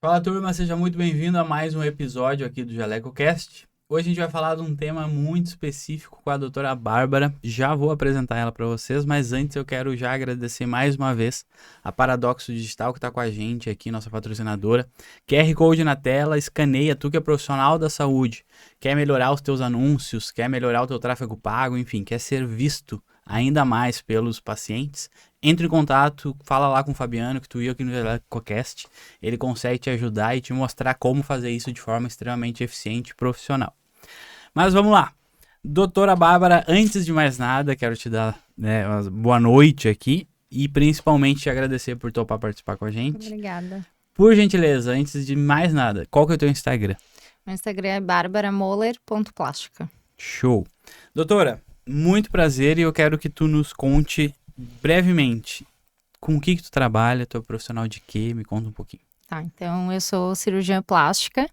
Fala, turma, seja muito bem-vindo a mais um episódio aqui do JalecoCast. Hoje a gente vai falar de um tema muito específico com a doutora Bárbara. Já vou apresentar ela para vocês, mas antes eu quero já agradecer mais uma vez a Paradoxo Digital que está com a gente aqui, nossa patrocinadora. QR Code na tela, escaneia, tu que é profissional da saúde, quer melhorar os teus anúncios, quer melhorar o teu tráfego pago, enfim, quer ser visto ainda mais pelos pacientes. Entre em contato, fala lá com o Fabiano, que tu ia aqui no JalecoCast. Ele consegue te ajudar e te mostrar como fazer isso de forma extremamente eficiente e profissional. Mas vamos lá. Doutora Bárbara, antes de mais nada, quero te dar uma boa noite aqui e principalmente te agradecer por topar participar com a gente. Obrigada. Por gentileza, antes de mais nada, qual que é o teu Instagram? Meu Instagram é barbaramoller.plástica. Show. Doutora, muito prazer e eu quero que tu nos conte brevemente com o que tu trabalha, tu é profissional de quê? Me conta um pouquinho. Tá, então eu sou cirurgiã plástica,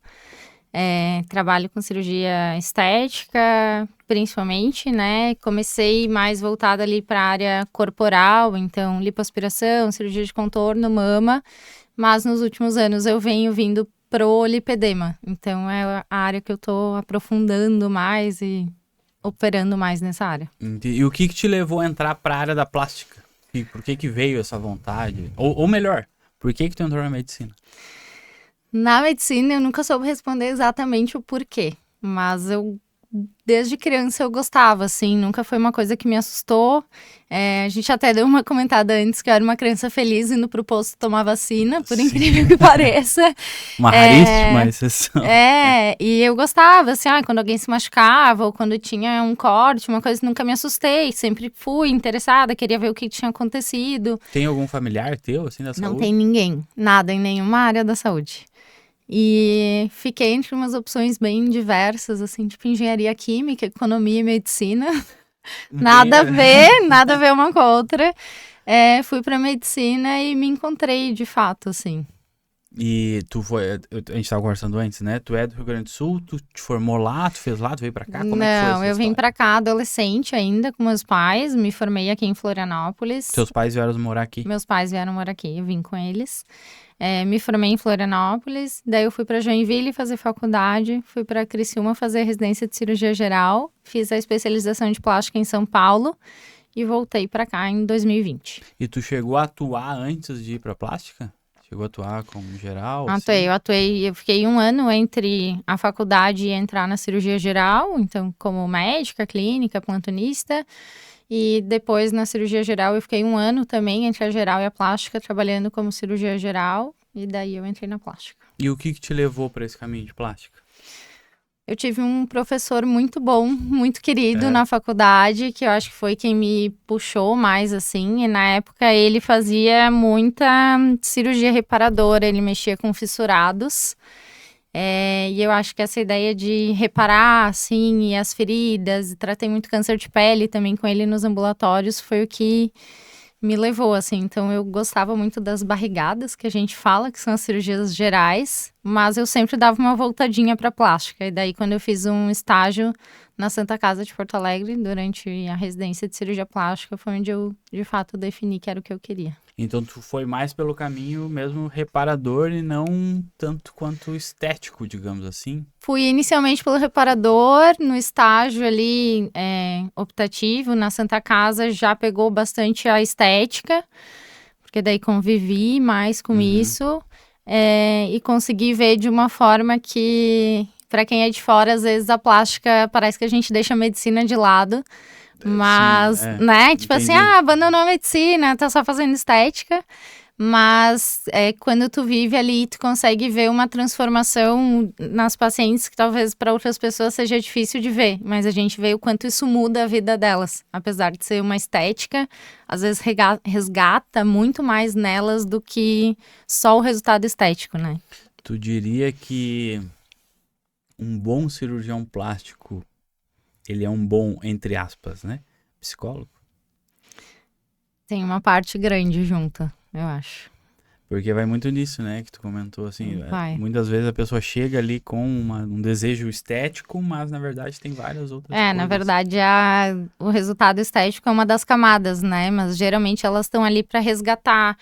trabalho com cirurgia estética, principalmente, né? Comecei mais voltada ali para a área corporal, então lipoaspiração, cirurgia de contorno, mama, mas nos últimos anos eu venho vindo pro lipedema, então é a área que eu tô aprofundando mais e operando mais nessa área. E o que te levou a entrar para a área da plástica? E por que veio essa vontade? Ou melhor, por que tu entrou na medicina? Na medicina, eu nunca soube responder exatamente o porquê, mas desde criança eu gostava, assim, nunca foi uma coisa que me assustou. A gente até deu uma comentada antes que eu era uma criança feliz indo pro posto tomar vacina, por incrível que pareça. Uma raríssima exceção. E eu gostava, assim, quando alguém se machucava ou quando tinha um corte, uma coisa, nunca me assustei, sempre fui interessada, queria ver o que tinha acontecido. Tem algum familiar teu, assim, da saúde? Não tem ninguém, nada em nenhuma área da saúde. E fiquei entre umas opções bem diversas, assim, tipo engenharia química, economia e medicina. Nada a ver uma com a outra. Fui pra medicina e me encontrei, de fato, assim. E a gente tava conversando antes, né? Tu é do Rio Grande do Sul, tu te formou lá, tu fez lá, tu veio pra cá? Como é que foi essa eu vim história? pra cá adolescente ainda, com meus pais, me formei aqui em Florianópolis. Teus pais vieram morar aqui? Meus pais vieram morar aqui, eu vim com eles. Me formei em Florianópolis, daí eu fui para Joinville fazer faculdade, fui para Criciúma fazer residência de cirurgia geral, fiz a especialização de plástica em São Paulo e voltei para cá em 2020. E tu chegou a atuar antes de ir pra plástica? Chegou a atuar como geral? Eu fiquei um ano entre a faculdade e entrar na cirurgia geral, então como médica, clínica, plantonista. E depois, na cirurgia geral, eu fiquei um ano também entre a geral e a plástica, trabalhando como cirurgia geral. E daí eu entrei na plástica. E o que te levou para esse caminho de plástica? Eu tive um professor muito bom, muito querido na faculdade, que eu acho que foi quem me puxou mais, assim. E na época ele fazia muita cirurgia reparadora, ele mexia com fissurados. E eu acho que essa ideia de reparar, assim, e as feridas, tratei muito câncer de pele também com ele nos ambulatórios, foi o que me levou, assim. Então, eu gostava muito das barrigadas, que a gente fala, que são as cirurgias gerais, mas eu sempre dava uma voltadinha para plástica. E daí, quando eu fiz um estágio na Santa Casa de Porto Alegre, durante a residência de cirurgia plástica, foi onde eu, de fato, defini que era o que eu queria. Então tu foi mais pelo caminho mesmo reparador e não tanto quanto estético, digamos assim? Fui inicialmente pelo reparador, no estágio ali optativo, na Santa Casa já pegou bastante a estética, porque daí convivi mais com isso e consegui ver de uma forma que, para quem é de fora, às vezes a plástica parece que a gente deixa a medicina de lado. Mas, sim, né, tipo entendi. assim, abandonou a medicina, tá só fazendo estética. Mas quando tu vive ali, tu consegue ver uma transformação nas pacientes que talvez para outras pessoas seja difícil de ver. Mas a gente vê o quanto isso muda a vida delas. Apesar de ser uma estética, às vezes resgata muito mais nelas do que só o resultado estético, né? Tu diria que um bom cirurgião plástico, ele é um bom, entre aspas, né? Psicólogo? Tem uma parte grande junta, eu acho. Porque vai muito nisso, né, que tu comentou, assim, Vai. muitas vezes a pessoa chega ali com um desejo estético, mas na verdade tem várias outras coisas. Na verdade, o resultado estético é uma das camadas, né? Mas geralmente elas estão ali para resgatar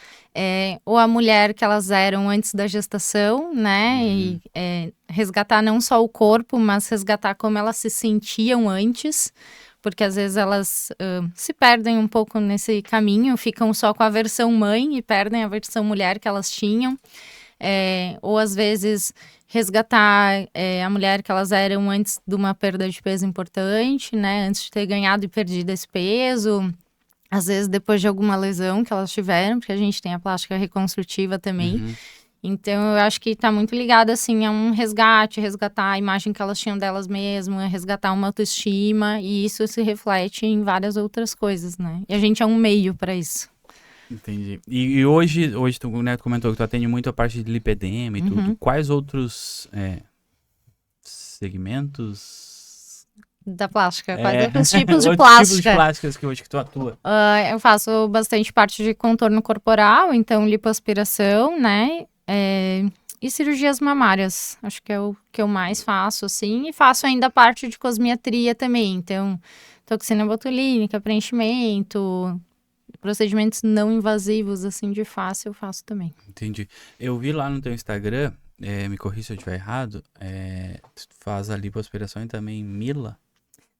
ou a mulher que elas eram antes da gestação, né? E resgatar não só o corpo, mas resgatar como elas se sentiam antes. Porque às vezes elas se perdem um pouco nesse caminho, ficam só com a versão mãe e perdem a versão mulher que elas tinham. Ou às vezes resgatar a mulher que elas eram antes de uma perda de peso importante, né? Antes de ter ganhado e perdido esse peso. Às vezes depois de alguma lesão que elas tiveram, porque a gente tem a plástica reconstrutiva também. Então, eu acho que tá muito ligado, assim, a um resgatar a imagem que elas tinham delas mesmas, resgatar uma autoestima, e isso se reflete em várias outras coisas, né? E a gente é um meio para isso. Entendi. E hoje tu, né, comentou que tu atende muito a parte de lipedema e tudo. Quais outros segmentos? Da plástica, quais outros tipos de plástica? Tipos de plásticas que hoje que tu atua? Eu faço bastante parte de contorno corporal, então lipoaspiração, né? E cirurgias mamárias, acho que é o que eu mais faço, assim. E faço ainda parte de cosmiatria também, então toxina botulínica, preenchimento, procedimentos não invasivos, assim, de face eu faço também. Entendi. Eu vi lá no teu Instagram, me corrija se eu estiver errado, tu faz a lipoaspiração e também Mila?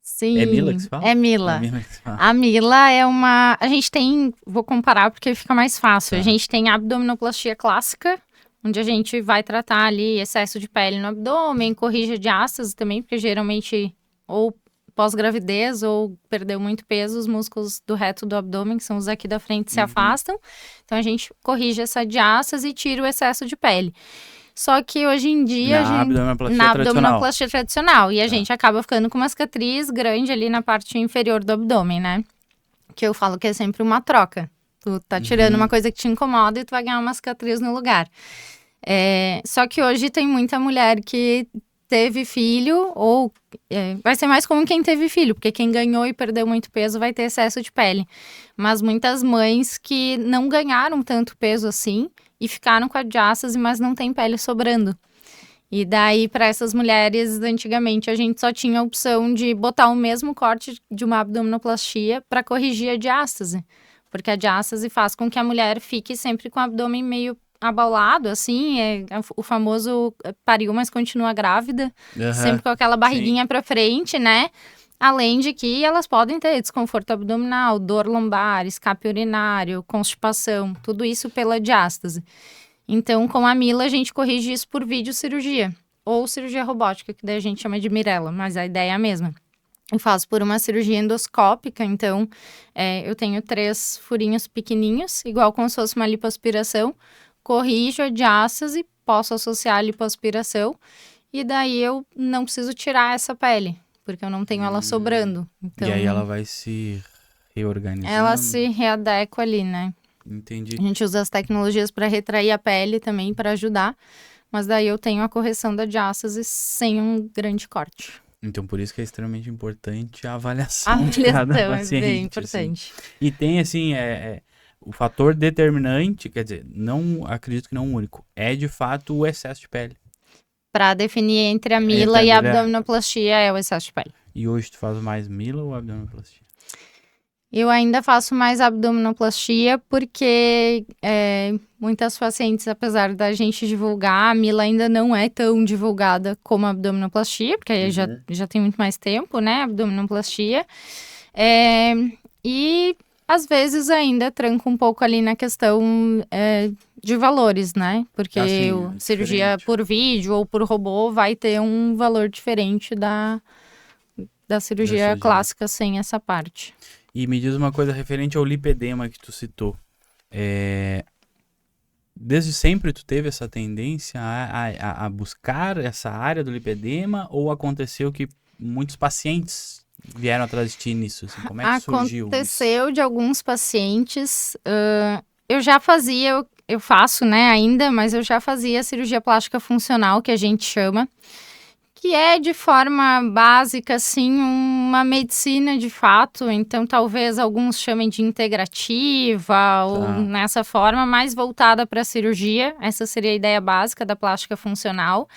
Sim. É Mila que se fala? É Mila. É Mila que se fala. A Mila é uma... A gente tem... Vou comparar porque fica mais fácil. Tá. A gente tem a abdominoplastia clássica, onde a gente vai tratar ali excesso de pele no abdômen, corrige a diástase também, porque geralmente ou pós-gravidez ou perdeu muito peso, os músculos do reto do abdômen, que são os aqui da frente, se afastam. Então, a gente corrige essa diástase e tira o excesso de pele. Só que hoje em dia... Na abdominoplastia tradicional. E a gente acaba ficando com uma cicatriz grande ali na parte inferior do abdômen, né? Que eu falo que é sempre uma troca. Tu tá tirando uma coisa que te incomoda e tu vai ganhar uma cicatriz no lugar. Só que hoje tem muita mulher que teve filho, ou vai ser mais comum quem teve filho, porque quem ganhou e perdeu muito peso vai ter excesso de pele. Mas muitas mães que não ganharam tanto peso assim e ficaram com a diástase, mas não tem pele sobrando. E daí, para essas mulheres, antigamente, a gente só tinha a opção de botar o mesmo corte de uma abdominoplastia para corrigir a diástase. Porque a diástase faz com que a mulher fique sempre com o abdômen meio abaulado, assim, o famoso pariu, mas continua grávida, sempre com aquela barriguinha para frente, né? Além de que elas podem ter desconforto abdominal, dor lombar, escape urinário, constipação, tudo isso pela diástase. Então, com a Mila, a gente corrige isso por videocirurgia, ou cirurgia robótica, que daí a gente chama de Mirella, mas a ideia é a mesma. Eu faço por uma cirurgia endoscópica, então eu tenho 3 furinhos pequenininhos, igual como se fosse uma lipoaspiração, corrijo a diástase, posso associar a lipoaspiração, e daí eu não preciso tirar essa pele, porque eu não tenho ela sobrando. Então, e aí ela vai se reorganizando? Ela se readequa ali, né? Entendi. A gente usa as tecnologias para retrair a pele também, para ajudar, mas daí eu tenho a correção da diástase sem um grande corte. Então, por isso que é extremamente importante a avaliação de cada paciente. É bem importante. Assim. E tem, assim, o fator determinante, quer dizer, não acredito que não único, é de fato o excesso de pele. Para definir entre a Mila e a abdominoplastia é o excesso de pele. E hoje tu faz mais Mila ou abdominoplastia? Eu ainda faço mais abdominoplastia porque muitas pacientes, apesar da gente divulgar, a Mila ainda não é tão divulgada como a abdominoplastia, porque aí já tem muito mais tempo, né, a abdominoplastia. E às vezes ainda tranca um pouco ali na questão de valores, né? Porque cirurgia por vídeo ou por robô vai ter um valor diferente da cirurgia clássica sem essa parte. E me diz uma coisa referente ao lipedema que tu citou. Desde sempre tu teve essa tendência a buscar essa área do lipedema, ou aconteceu que muitos pacientes vieram atrás de ti nisso? Assim, como é que surgiu isso? Aconteceu de alguns pacientes. Eu já fazia, eu faço, né, ainda, mas eu já fazia cirurgia plástica funcional, que a gente chama, que é de forma básica, assim, uma medicina de fato. Então, talvez alguns chamem de integrativa ou nessa forma, mais voltada para a cirurgia. Essa seria a ideia básica da plástica funcional,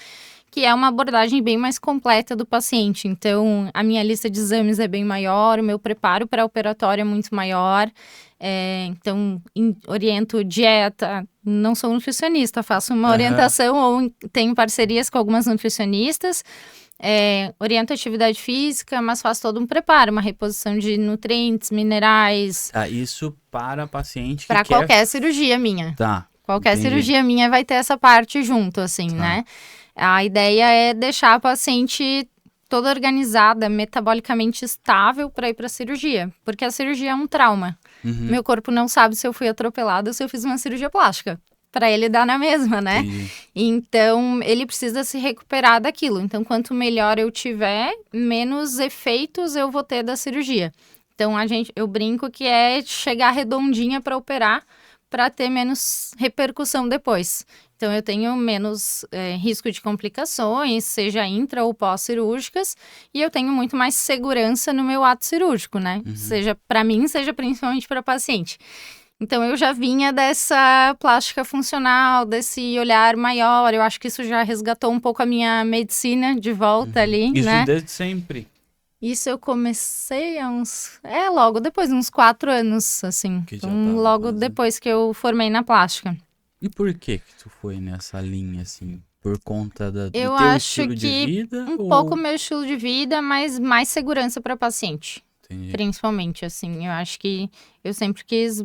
que é uma abordagem bem mais completa do paciente. Então, a minha lista de exames é bem maior, o meu preparo pré-operatório é muito maior. Então, oriento dieta, não sou nutricionista, faço uma orientação ou tenho parcerias com algumas nutricionistas, oriento atividade física, mas faço todo um preparo, uma reposição de nutrientes, minerais. Isso para paciente que para quer... qualquer cirurgia minha. Qualquer cirurgia minha vai ter essa parte junto, assim, né? A ideia é deixar a paciente toda organizada, metabolicamente estável para ir para a cirurgia, porque a cirurgia é um trauma. Meu corpo não sabe se eu fui atropelada ou se eu fiz uma cirurgia plástica. Para ele dar na mesma, né? Então, ele precisa se recuperar daquilo. Então, quanto melhor eu tiver, menos efeitos eu vou ter da cirurgia. Então, eu brinco que é chegar redondinha para operar, para ter menos repercussão depois. Então, eu tenho menos risco de complicações, seja intra ou pós-cirúrgicas, e eu tenho muito mais segurança no meu ato cirúrgico, né? Seja para mim, seja principalmente para paciente. Então, eu já vinha dessa plástica funcional, desse olhar maior. Eu acho que isso já resgatou um pouco a minha medicina de volta ali, isso, né? Isso desde sempre? Isso eu comecei há logo depois, uns 4 anos, assim. Então, logo depois que eu formei na plástica. E por que tu foi nessa linha, assim? Por conta do eu teu acho estilo que de vida? Pouco meu estilo de vida, mas mais segurança para paciente. Entendi. Principalmente, assim. Eu acho que eu sempre quis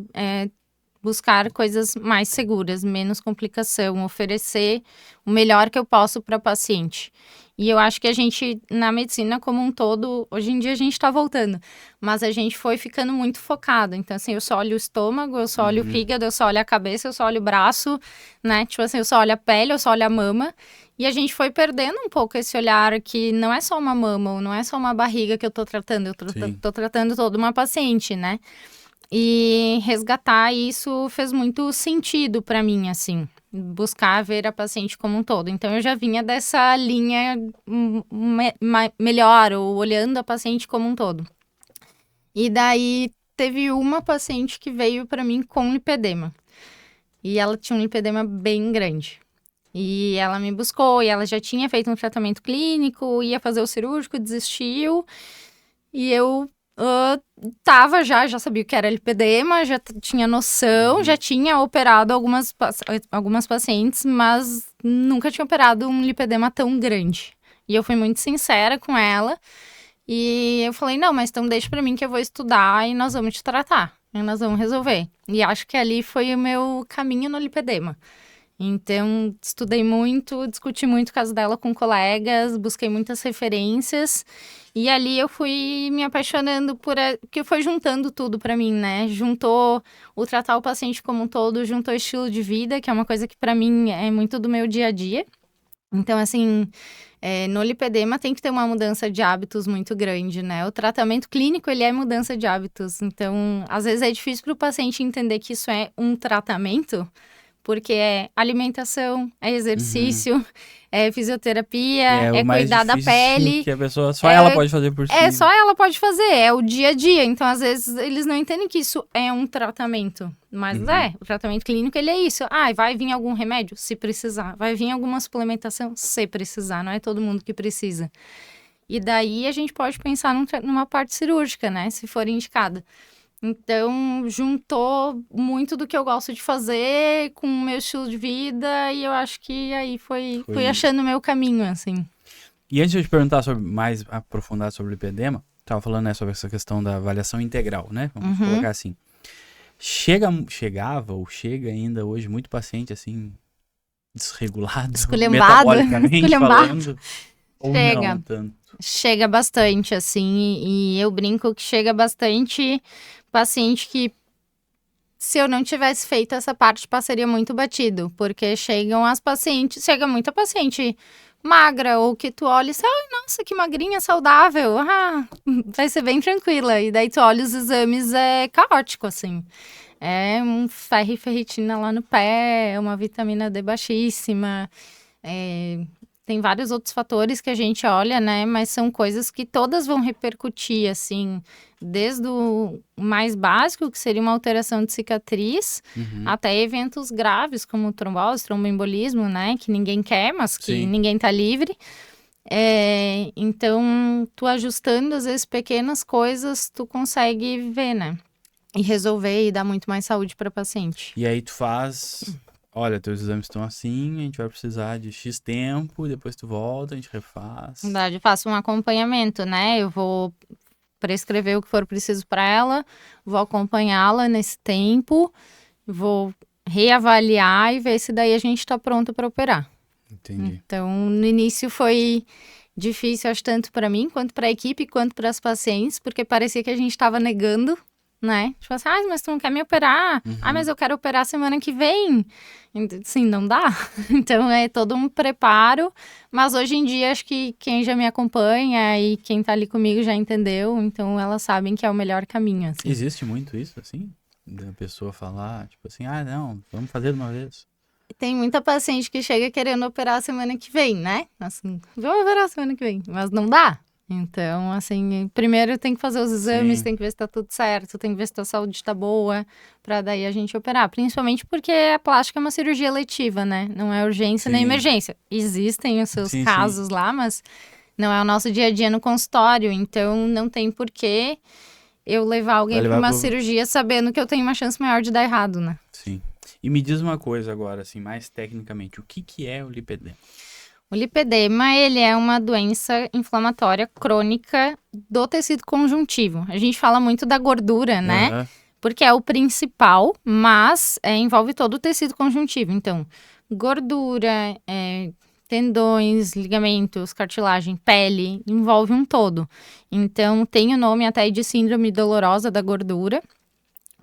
buscar coisas mais seguras, menos complicação, oferecer o melhor que eu posso para paciente. E eu acho que a gente, na medicina como um todo, hoje em dia a gente está voltando, mas a gente foi ficando muito focado. Então, assim, eu só olho o estômago, eu só olho o fígado, eu só olho a cabeça, eu só olho o braço, né? Tipo assim, eu só olho a pele, eu só olho a mama. E a gente foi perdendo um pouco esse olhar que não é só uma mama, ou não é só uma barriga que eu tô tratando, eu tô tratando toda uma paciente, né? E resgatar isso fez muito sentido para mim, assim. Buscar ver a paciente como um todo. Então, eu já vinha dessa linha melhor, ou olhando a paciente como um todo. E daí, teve uma paciente que veio para mim com lipedema. E ela tinha um lipedema bem grande. E ela me buscou, e ela já tinha feito um tratamento clínico, ia fazer o cirúrgico, desistiu. E eu já sabia o que era lipedema, já tinha noção, já tinha operado algumas pacientes, mas nunca tinha operado um lipedema tão grande. E eu fui muito sincera com ela, e eu falei, não, mas então deixa pra mim que eu vou estudar e nós vamos te tratar, e nós vamos resolver. E acho que ali foi o meu caminho no lipedema. Então, estudei muito, discuti muito o caso dela com colegas, busquei muitas referências e ali eu fui me apaixonando porque foi juntando tudo pra mim, né? Juntou o tratar o paciente como um todo, juntou o estilo de vida, que é uma coisa que pra mim é muito do meu dia a dia. Então, assim, no lipedema tem que ter uma mudança de hábitos muito grande, né? O tratamento clínico, ele é mudança de hábitos. Então, às vezes é difícil para o paciente entender que isso é um tratamento, porque é alimentação, é exercício, é fisioterapia, é cuidar da pele. Que a pessoa, só ela pode fazer por si. Só ela pode fazer, é o dia a dia. Então, às vezes, eles não entendem que isso é um tratamento. Mas o tratamento clínico, ele é isso. Vai vir algum remédio? Se precisar. Vai vir alguma suplementação? Se precisar. Não é todo mundo que precisa. E daí, a gente pode pensar numa parte cirúrgica, né? Se for indicada. Então, juntou muito do que eu gosto de fazer com o meu estilo de vida e eu acho que aí fui achando o meu caminho, assim. E antes de eu te perguntar mais aprofundado sobre o lipedema, tava falando, né, sobre essa questão da avaliação integral, né? Vamos colocar assim. Chegava ou chega ainda hoje muito paciente, assim, desregulado, metabolicamente falando, ou não tanto? Chega bastante, assim, e eu brinco que chega bastante paciente que, se eu não tivesse feito essa parte, passaria muito batido, porque chega muita paciente magra, ou que tu olha e diz, nossa, que magrinha, saudável, vai ser bem tranquila, e daí tu olha os exames, é caótico, assim, é um ferro e ferritina lá no pé, uma vitamina D baixíssima, tem vários outros fatores que a gente olha, né? Mas são coisas que todas vão repercutir, assim, desde o mais básico, que seria uma alteração de cicatriz, até eventos graves, como trombose, tromboembolismo, né? Que ninguém quer, mas que Sim. ninguém tá livre. Então, tu ajustando, às vezes, pequenas coisas, tu consegue ver, né? E resolver e dar muito mais saúde para paciente. E aí tu faz, olha, teus exames estão assim, a gente vai precisar de X tempo, e depois tu volta, a gente refaz. Na verdade, eu faço um acompanhamento, né? Eu vou prescrever o que for preciso para ela, vou acompanhá-la nesse tempo, vou reavaliar e ver se daí a gente tá pronto para operar. Entendi. Então, no início foi difícil, acho, tanto para mim, quanto para a equipe, quanto para as pacientes, porque parecia que a gente estava negando, né? Tipo assim, mas tu não quer me operar? Mas eu quero operar semana que vem. Sim, não dá. Então, é todo um preparo, mas hoje em dia, acho que quem já me acompanha e quem tá ali comigo já entendeu, então elas sabem que é o melhor caminho, assim. Existe muito isso, assim? Da pessoa falar, tipo assim, não, vamos fazer de uma vez. Tem muita paciente que chega querendo operar semana que vem, né? Assim, vou operar semana que vem, mas não dá. Então, assim, primeiro tem que fazer os exames, Sim. tem que ver se tá tudo certo, tem que ver se a saúde tá boa, pra daí a gente operar. Principalmente porque a plástica é uma cirurgia eletiva, né? Não é urgência nem Sim. emergência. Existem os seus Sim, casos lá, mas não é o nosso dia a dia no consultório. Então, não tem porquê eu levar alguém pra uma cirurgia sabendo que eu tenho uma chance maior de dar errado, né? Sim. E me diz uma coisa agora, assim, mais tecnicamente, o que é o lipedema? O lipedema, ele é uma doença inflamatória crônica do tecido conjuntivo. A gente fala muito da gordura, né? Porque é o principal, mas envolve todo o tecido conjuntivo. Então, gordura, tendões, ligamentos, cartilagem, pele, envolve um todo. Então, tem o nome até de síndrome dolorosa da gordura,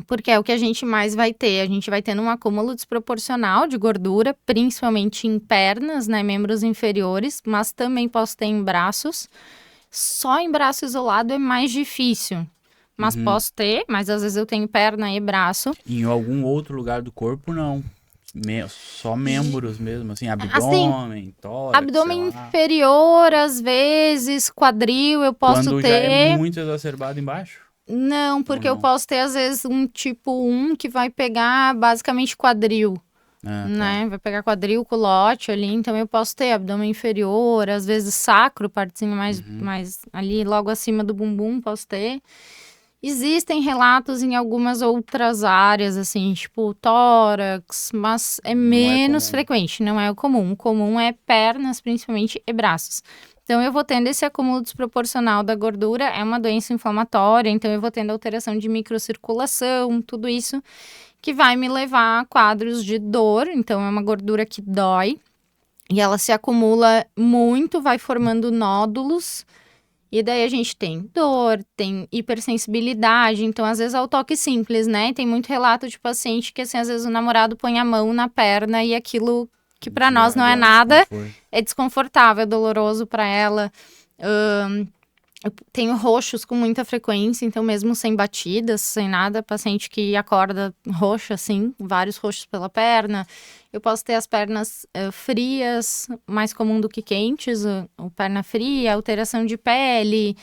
porque é o que a gente mais vai ter. A gente vai tendo um acúmulo desproporcional de gordura, principalmente em pernas, né, membros inferiores, mas também posso ter em braços. Só em braço isolado é mais difícil, mas posso ter, mas às vezes eu tenho perna e braço. E em algum outro lugar do corpo, não. Só membros mesmo, assim, abdômen, tórax, abdômen inferior, às vezes, quadril, eu posso Quando ter. já é muito exacerbado embaixo? Não, porque não? eu posso ter, às vezes, um tipo 1 que vai pegar basicamente quadril, né? Vai pegar quadril, culote ali, então eu posso ter abdômen inferior, às vezes sacro, partezinha mais ali, logo acima do bumbum, posso ter. Existem relatos em algumas outras áreas, assim, tipo tórax, mas é menos frequente, não é o comum. O comum é pernas, principalmente, e braços. Então, eu vou tendo esse acúmulo desproporcional da gordura, é uma doença inflamatória, então eu vou tendo alteração de microcirculação, tudo isso que vai me levar a quadros de dor. Então, é uma gordura que dói e ela se acumula muito, vai formando nódulos. E daí a gente tem dor, tem hipersensibilidade, então às vezes é o toque simples, né? Tem muito relato de paciente que, assim, às vezes o namorado põe a mão na perna e aquilo que pra nós não é nada, é desconfortável, é doloroso pra ela. Eu tenho roxos com muita frequência, então mesmo sem batidas, sem nada, paciente que acorda roxa, assim, vários roxos pela perna. Eu posso ter as pernas frias, mais comum do que quentes, o perna fria, alteração de pele,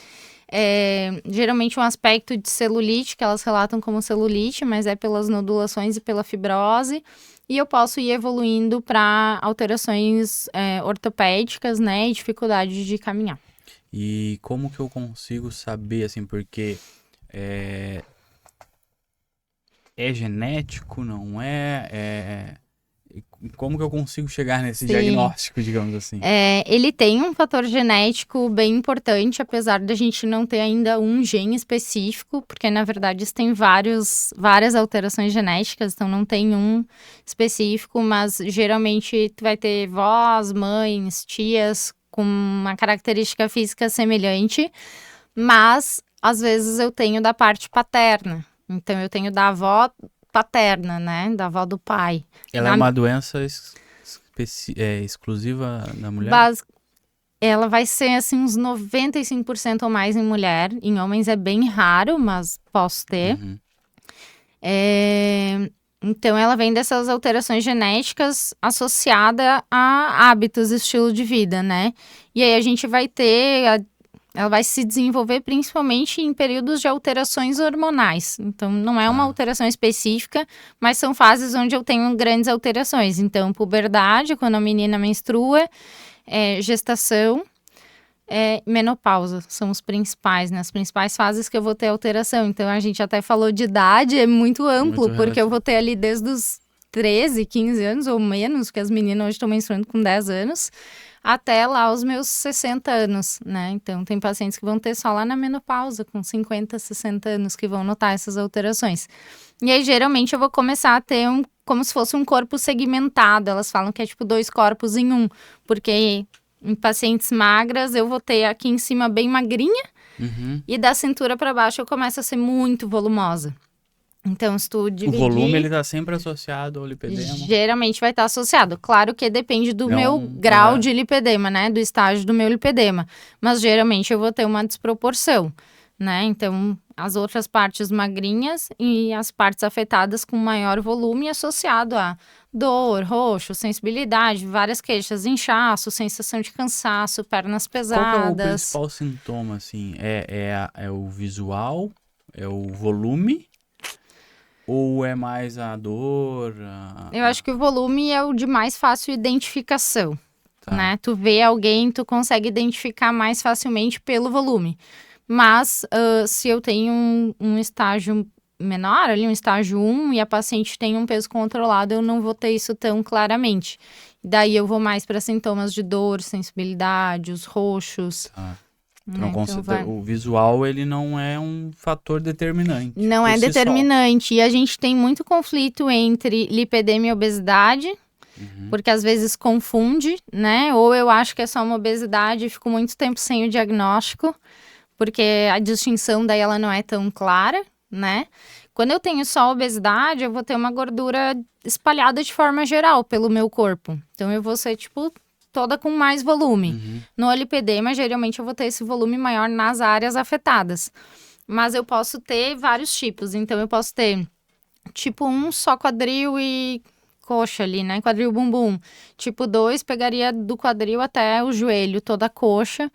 geralmente um aspecto de celulite, que elas relatam como celulite, mas é pelas nodulações e pela fibrose. E eu posso ir evoluindo para alterações ortopédicas, né, e dificuldade de caminhar. E como que eu consigo saber, assim, porque é genético, não é? Como que eu consigo chegar nesse diagnóstico, digamos assim? Ele tem um fator genético bem importante, apesar de a gente não ter ainda um gene específico, porque na verdade isso tem várias alterações genéticas, então não tem um específico, mas geralmente tu vai ter vós, mães, tias com uma característica física semelhante, mas às vezes eu tenho da parte paterna. Então eu tenho da avó paterna, né? Da avó do pai. Ela é uma doença exclusiva da mulher? Ela vai ser, assim, uns 95% ou mais em mulher. Em homens é bem raro, mas posso ter. Então, ela vem dessas alterações genéticas associadas a hábitos, estilo de vida, né? E aí a gente vai ter... Ela vai se desenvolver principalmente em períodos de alterações hormonais. Então, não é uma alteração específica, mas são fases onde eu tenho grandes alterações. Então, puberdade, quando a menina menstrua, gestação, menopausa. São os principais, né? As principais fases que eu vou ter alteração. Então, a gente até falou de idade, é muito amplo, muito porque eu vou ter ali desde os 13, 15 anos ou menos, porque as meninas hoje estão menstruando com 10 anos, até lá os meus 60 anos, né? Então, tem pacientes que vão ter só lá na menopausa, com 50, 60 anos, que vão notar essas alterações. E aí, geralmente, eu vou começar a ter como se fosse um corpo segmentado. Elas falam que é tipo 2 corpos em um, porque em pacientes magras, eu vou ter aqui em cima bem magrinha, e da cintura para baixo eu começo a ser muito volumosa. Então, se tu dividir... O volume, ele tá sempre associado ao lipedema? Geralmente vai estar associado. Claro que depende do meu grau de lipedema, né? Do estágio do meu lipedema. Mas, geralmente, eu vou ter uma desproporção, né? Então, as outras partes magrinhas e as partes afetadas com maior volume associado a dor, roxo, sensibilidade, várias queixas, inchaço, sensação de cansaço, pernas pesadas. Qual que é o principal sintoma, assim? É o visual? É o volume? Ou é mais a dor? Eu acho que o volume é o de mais fácil identificação, né? Tu vê alguém, tu consegue identificar mais facilmente pelo volume. Mas se eu tenho um estágio menor, ali um estágio 1, e a paciente tem um peso controlado, eu não vou ter isso tão claramente. Daí eu vou mais para sintomas de dor, sensibilidade, os roxos. O visual, ele não é um fator determinante. Não é determinante. E a gente tem muito conflito entre lipedema e obesidade, porque às vezes confunde, né? Ou eu acho que é só uma obesidade e fico muito tempo sem o diagnóstico, porque a distinção daí ela não é tão clara, né? Quando eu tenho só obesidade, eu vou ter uma gordura espalhada de forma geral pelo meu corpo. Então eu vou ser, tipo, toda com mais volume. No lipedema, geralmente eu vou ter esse volume maior nas áreas afetadas. Mas eu posso ter vários tipos. Então eu posso ter, tipo 1, só quadril e coxa ali, né? Quadril e bumbum. Tipo 2, pegaria do quadril até o joelho, toda a coxa.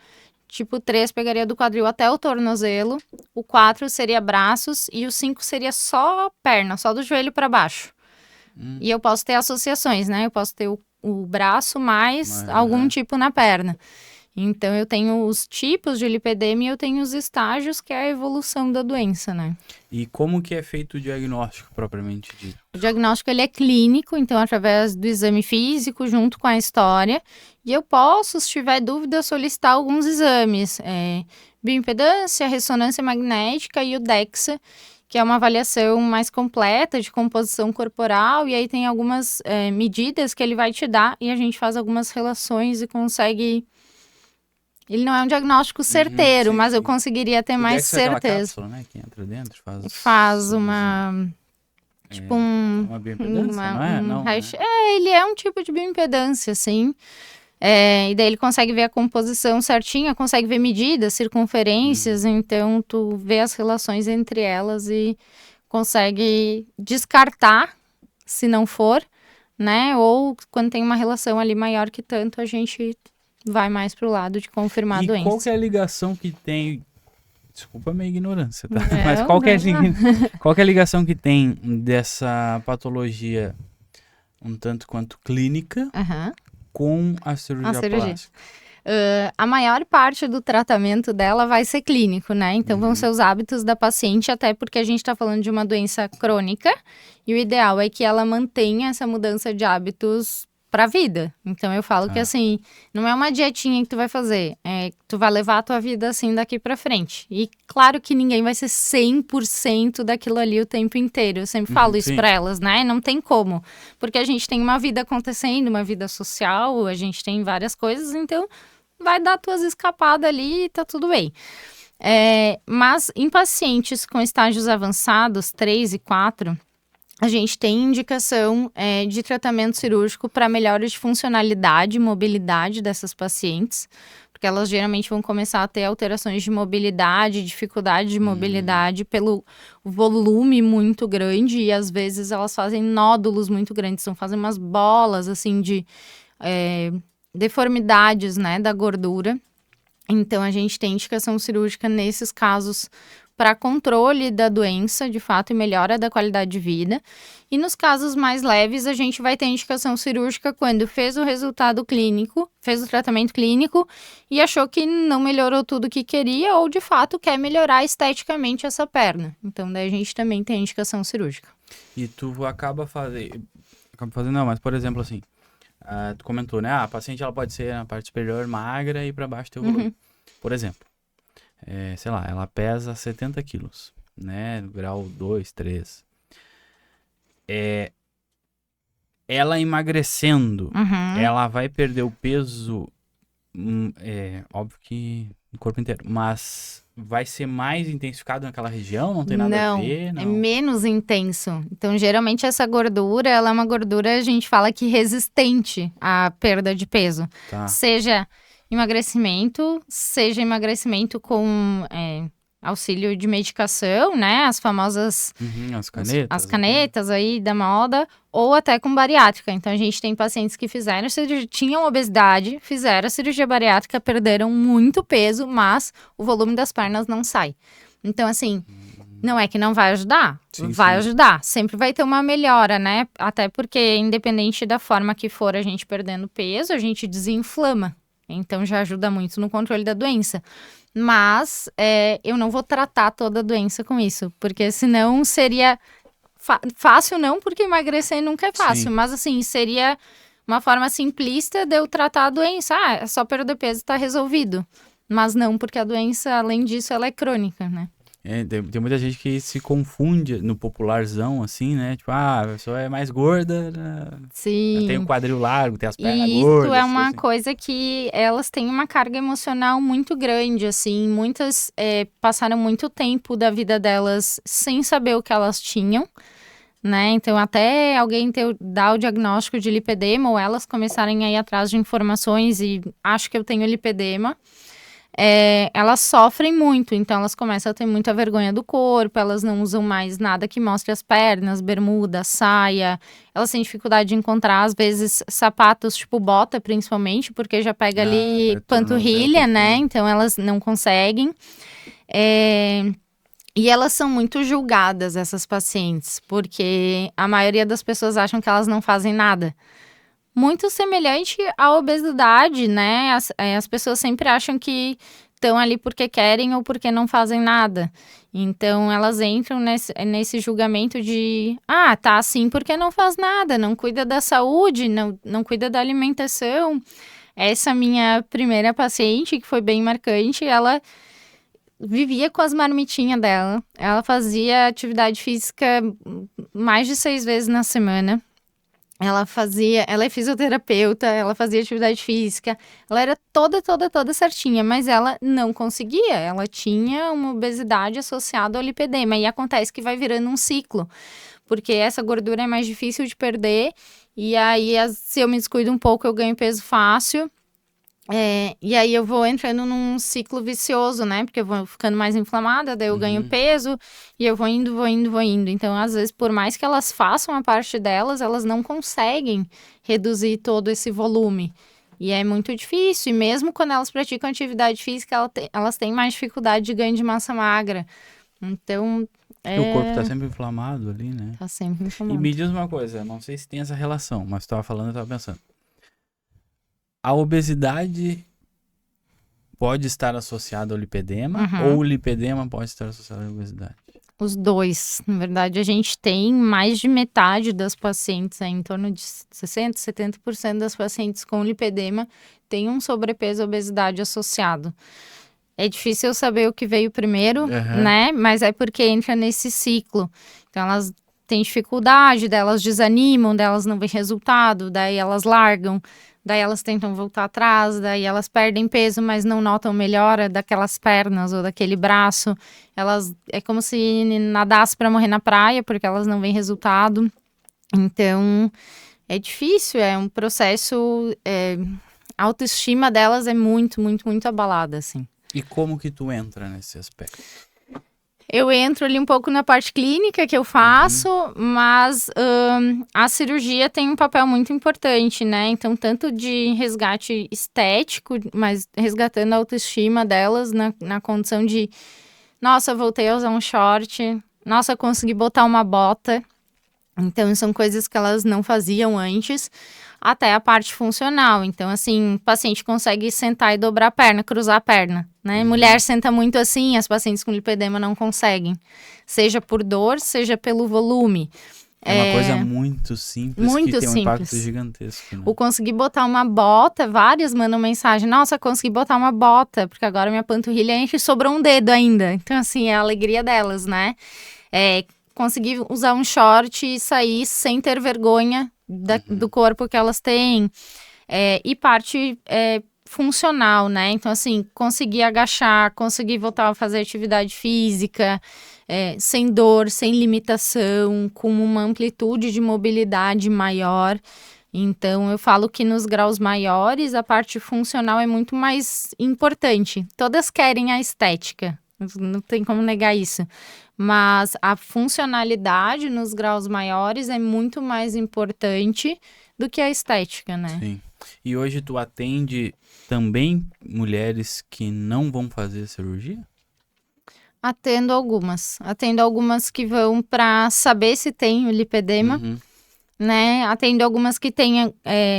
Tipo 3, pegaria do quadril até o tornozelo. O 4 seria braços. E o 5 seria só perna, só do joelho para baixo. E eu posso ter associações, né? Eu posso ter o braço mais algum tipo na perna. Então, eu tenho os tipos de lipedema e eu tenho os estágios, que é a evolução da doença, né? E como que é feito o diagnóstico, propriamente dito? O diagnóstico, ele é clínico, então, através do exame físico, junto com a história. E eu posso, se tiver dúvida, solicitar alguns exames. Bioimpedância, ressonância magnética e o DEXA, que é uma avaliação mais completa de composição corporal. E aí tem algumas medidas que ele vai te dar e a gente faz algumas relações e consegue... Ele não é um diagnóstico certeiro, mas eu conseguiria ter mais certeza. É cápsula, né? Que entra dentro, faz uma... Tipo uma bioimpedância, não é? Ele é um tipo de bioimpedância, sim. E daí ele consegue ver a composição certinha, consegue ver medidas, circunferências, então tu vê as relações entre elas e consegue descartar, se não for, né? Ou quando tem uma relação ali maior que tanto, a gente vai mais pro lado de confirmar a doença. E qual que é a ligação que tem... Desculpa a minha ignorância, tá? Mas qual que é a ligação que tem dessa patologia um tanto quanto clínica com a cirurgia plástica? A maior parte do tratamento dela vai ser clínico, né? Então, vão ser os hábitos da paciente, até porque a gente tá falando de uma doença crônica e o ideal é que ela mantenha essa mudança de hábitos pra vida. Então, eu falo que, assim, não é uma dietinha que tu vai fazer, tu vai levar a tua vida, assim, daqui pra frente. E, claro que ninguém vai ser 100% daquilo ali o tempo inteiro. Eu sempre falo isso pra elas, né? Não tem como. Porque a gente tem uma vida acontecendo, uma vida social, a gente tem várias coisas, então vai dar tuas escapadas ali e tá tudo bem. Mas, em pacientes com estágios avançados, 3 e 4... a gente tem indicação de tratamento cirúrgico para melhora de funcionalidade e mobilidade dessas pacientes, porque elas geralmente vão começar a ter alterações de mobilidade, dificuldade de mobilidade pelo volume muito grande, e às vezes elas fazem nódulos muito grandes, então fazem umas bolas, assim, de deformidades, né, da gordura. Então, a gente tem indicação cirúrgica nesses casos para controle da doença, de fato, e melhora da qualidade de vida. E nos casos mais leves, a gente vai ter indicação cirúrgica quando fez o resultado clínico, fez o tratamento clínico e achou que não melhorou tudo o que queria ou, de fato, quer melhorar esteticamente essa perna. Então, daí a gente também tem indicação cirúrgica. E tu acaba fazendo, não, mas por exemplo assim, tu comentou, né? A paciente ela pode ser na parte superior magra e para baixo ter o volume. Por exemplo, sei lá, ela pesa 70 quilos, né? Grau 2, 3. Ela emagrecendo, ela vai perder o peso, óbvio que no corpo inteiro, mas vai ser mais intensificado naquela região? Não tem nada a ver? Não, é menos intenso. Então, geralmente, essa gordura, ela é uma gordura, a gente fala que resistente à perda de peso. Tá. Seja emagrecimento com auxílio de medicação, né? As famosas as canetas. As canetas aí da moda, ou até com bariátrica. Então, a gente tem pacientes que fizeram cirurgia, tinham obesidade, fizeram a cirurgia bariátrica, perderam muito peso, mas o volume das pernas não sai. Então, assim, não é que não vai ajudar, vai ajudar. Sempre vai ter uma melhora, né? Até porque, independente da forma que for a gente perdendo peso, a gente desinflama. Então, já ajuda muito no controle da doença. Mas eu não vou tratar toda a doença com isso, porque senão seria fácil não, porque emagrecer nunca é fácil. Mas assim, seria uma forma simplista de eu tratar a doença. É só perder peso e tá resolvido. Mas não, porque a doença, além disso, ela é crônica, né? Tem muita gente que se confunde no popularzão, assim, né? Tipo, a pessoa é mais gorda, né? Sim. Tem o quadril largo, tem as pernas e gordas. Isso é uma assim. coisa que elas têm uma carga emocional muito grande, assim. Muitas passaram muito tempo da vida delas sem saber o que elas tinham, né? Então, até alguém dar o diagnóstico de lipedema ou elas começarem a ir atrás de informações e acho que eu tenho lipedema. Elas sofrem muito, então elas começam a ter muita vergonha do corpo, elas não usam mais nada que mostre as pernas, bermuda, saia, elas têm dificuldade de encontrar, às vezes, sapatos tipo bota, principalmente, porque já pega ali panturrilha, né, então elas não conseguem. E elas são muito julgadas, essas pacientes, porque a maioria das pessoas acham que elas não fazem nada. Muito semelhante à obesidade, né? As pessoas sempre acham que estão ali porque querem ou porque não fazem nada. Então, elas entram nesse julgamento de... tá assim porque não faz nada, não cuida da saúde, não cuida da alimentação. Essa minha primeira paciente, que foi bem marcante, ela vivia com as marmitinhas dela. Ela fazia atividade física mais de 6 vezes na semana. Ela é fisioterapeuta, ela fazia atividade física, ela era toda certinha, mas ela não conseguia, ela tinha uma obesidade associada ao lipedema, e acontece que vai virando um ciclo, porque essa gordura é mais difícil de perder, e aí se eu me descuido um pouco eu ganho peso fácil, e aí eu vou entrando num ciclo vicioso, né? Porque eu vou ficando mais inflamada, daí eu ganho peso e eu vou indo. Então, às vezes, por mais que elas façam a parte delas, elas não conseguem reduzir todo esse volume. E é muito difícil. E mesmo quando elas praticam atividade física, elas têm mais dificuldade de ganho de massa magra. Então... O corpo tá sempre inflamado ali, né? Tá sempre inflamado. E me diz uma coisa, não sei se tem essa relação, mas tu tava falando, eu tava pensando. A obesidade pode estar associada ao lipedema ou o lipedema pode estar associado à obesidade? Os dois. Na verdade, a gente tem mais de metade das pacientes, em torno de 60%, 70% das pacientes com lipedema tem um sobrepeso e obesidade associado. É difícil saber o que veio primeiro, né? Mas é porque entra nesse ciclo. Então, elas têm dificuldade, daí elas desanimam, daí elas não veem resultado, daí elas largam. Daí elas tentam voltar atrás, daí elas perdem peso, mas não notam melhora daquelas pernas ou daquele braço. É como se nadasse para morrer na praia, porque elas não veem resultado. Então, é difícil, é um processo a autoestima delas é muito, muito, muito abalada, assim. E como que tu entra nesse aspecto? Eu entro ali um pouco na parte clínica que eu faço, mas a cirurgia tem um papel muito importante, né? Então, tanto de resgate estético, mas resgatando a autoestima delas na condição de, nossa, voltei a usar um short, nossa, consegui botar uma bota. Então, são coisas que elas não faziam antes, até a parte funcional. Então, assim, o paciente consegue sentar e dobrar a perna, cruzar a perna, né? Mulher senta muito assim, as pacientes com lipedema não conseguem. Seja por dor, seja pelo volume. É uma coisa muito simples muito que tem um simples. impacto gigantesco, né? O conseguir botar uma bota, várias mandam mensagem, nossa, consegui botar uma bota, porque agora minha panturrilha enche e sobrou um dedo ainda. Então, assim, é a alegria delas, né? Conseguir usar um short e sair sem ter vergonha do corpo que elas têm. E parte funcional, né? Então, assim, conseguir agachar, conseguir voltar a fazer atividade física, sem dor, sem limitação, com uma amplitude de mobilidade maior. Então, eu falo que nos graus maiores, a parte funcional é muito mais importante. Todas querem a estética, não tem como negar isso. Mas a funcionalidade nos graus maiores é muito mais importante do que a estética, né? Sim. E hoje tu atende também mulheres que não vão fazer cirurgia? Atendo algumas que vão para saber se tem o lipedema, né? Atendo algumas que têm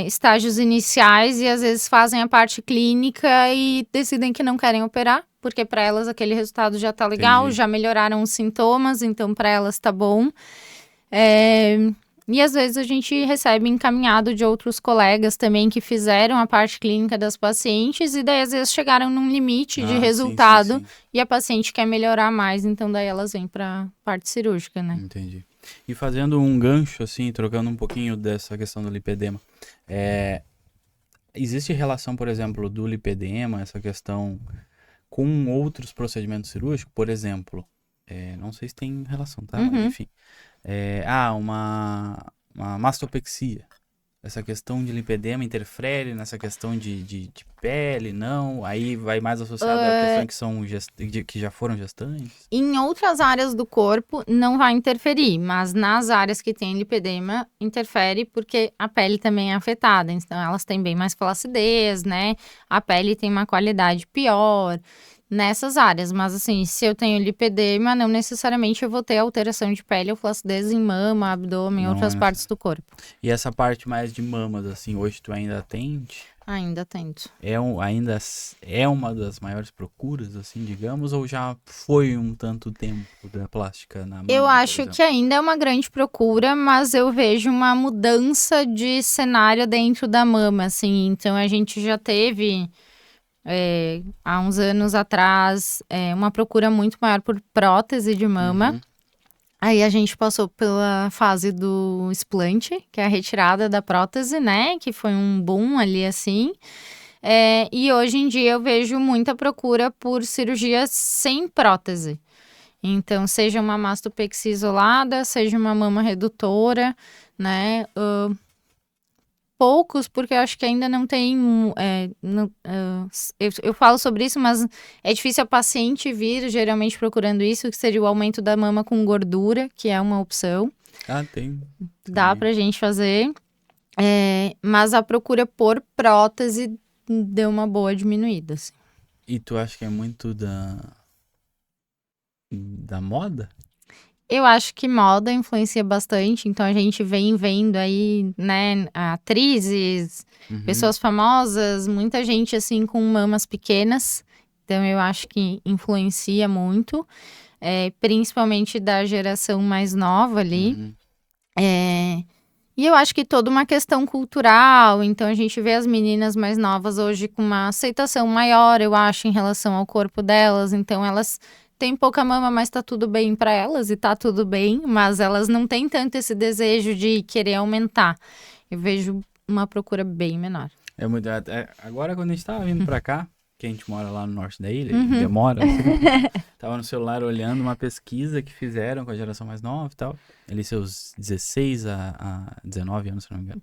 estágios iniciais e às vezes fazem a parte clínica e decidem que não querem operar, porque para elas aquele resultado já tá legal, Entendi. já melhoraram os sintomas, então para elas tá bom. E às vezes a gente recebe encaminhado de outros colegas também que fizeram a parte clínica das pacientes e daí às vezes chegaram num limite de resultado sim. e a paciente quer melhorar mais, então daí elas vêm para parte cirúrgica, né? Entendi. E fazendo um gancho, assim, trocando um pouquinho dessa questão do lipedema, existe relação, por exemplo, do lipedema, essa questão, com outros procedimentos cirúrgicos? Por exemplo, não sei se tem relação, tá? Mas, enfim, uma mastopexia. Essa questão de lipedema interfere nessa questão de pele, não? Aí vai mais associado a questões que já foram gestantes? Em outras áreas do corpo não vai interferir, mas nas áreas que tem lipedema interfere porque a pele também é afetada. Então elas têm bem mais flacidez, né? A pele tem uma qualidade pior nessas áreas. Mas assim, se eu tenho lipedema, não necessariamente eu vou ter alteração de pele ou flacidez em mama, abdômen, Não outras partes do corpo. E essa parte mais de mamas, assim, hoje tu ainda atende? Ainda atendo. Ainda é uma das maiores procuras, assim, digamos, ou já foi um tanto tempo da plástica na mama? Eu acho que ainda é uma grande procura, mas eu vejo uma mudança de cenário dentro da mama, assim. Então, a gente já teve, há uns anos atrás, uma procura muito maior por prótese de mama. Aí a gente passou pela fase do explante, que é a retirada da prótese, né? Que foi um boom ali, assim. E hoje em dia eu vejo muita procura por cirurgia sem prótese. Então, seja uma mastopexia isolada, seja uma mama redutora, né? Poucos, porque eu acho que ainda não tem... eu falo sobre isso, mas é difícil a paciente vir geralmente procurando isso, que seria o aumento da mama com gordura, que é uma opção. Tem. Dá pra gente fazer. Mas a procura por prótese deu uma boa diminuída, assim. E tu acha que é muito da moda? Eu acho que moda influencia bastante, então a gente vem vendo aí, né, atrizes, pessoas famosas, muita gente assim com mamas pequenas, então eu acho que influencia muito, principalmente da geração mais nova ali. E eu acho que toda uma questão cultural, então a gente vê as meninas mais novas hoje com uma aceitação maior, eu acho, em relação ao corpo delas, então elas têm pouca mama, mas tá tudo bem pra elas e tá tudo bem, mas elas não têm tanto esse desejo de querer aumentar. Eu vejo uma procura bem menor. Agora, quando a gente tava vindo pra cá, que a gente mora lá no norte da ilha, demora, assim, tava no celular olhando uma pesquisa que fizeram com a geração mais nova e tal, ali seus 16 a 19 anos, se não me engano,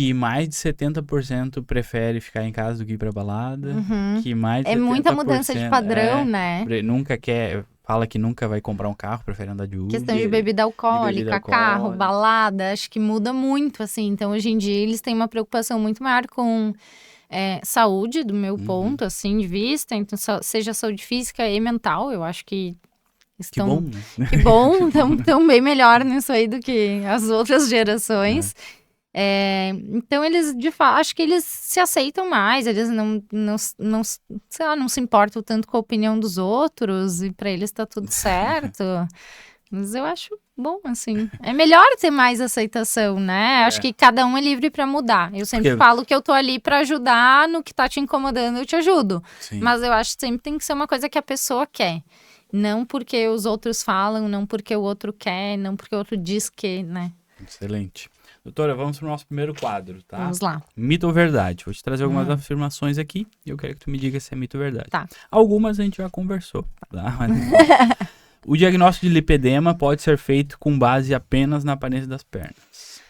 Que mais de 70% prefere ficar em casa do que ir pra balada. Que mais de 70% muita mudança de padrão, né? Nunca quer... Fala que nunca vai comprar um carro, prefere andar de Uber. Questão de bebida alcoólica, carro, balada, acho que muda muito, assim. Então, hoje em dia, eles têm uma preocupação muito maior com saúde, do meu ponto, assim, de vista. Então, seja saúde física e mental, eu acho que estão... Que bom, né? Que bom, estão bem melhor nisso aí do que as outras gerações. Então, eles, de fato, acho que eles se aceitam mais, eles sei lá, não se importam tanto com a opinião dos outros, e pra eles tá tudo certo. Mas eu acho bom, assim. É melhor ter mais aceitação, né? Acho que cada um é livre pra mudar. Eu sempre falo que eu tô ali pra ajudar no que tá te incomodando, eu te ajudo. Sim. Mas eu acho que sempre tem que ser uma coisa que a pessoa quer. Não porque os outros falam, não porque o outro quer, não porque o outro diz que, né? Excelente. Doutora, vamos pro nosso primeiro quadro, tá? Vamos lá. Mito ou verdade? Vou te trazer algumas afirmações aqui e eu quero que tu me diga se é mito ou verdade. Tá. Algumas a gente já conversou, tá? Mas, o diagnóstico de lipedema pode ser feito com base apenas na aparência das pernas.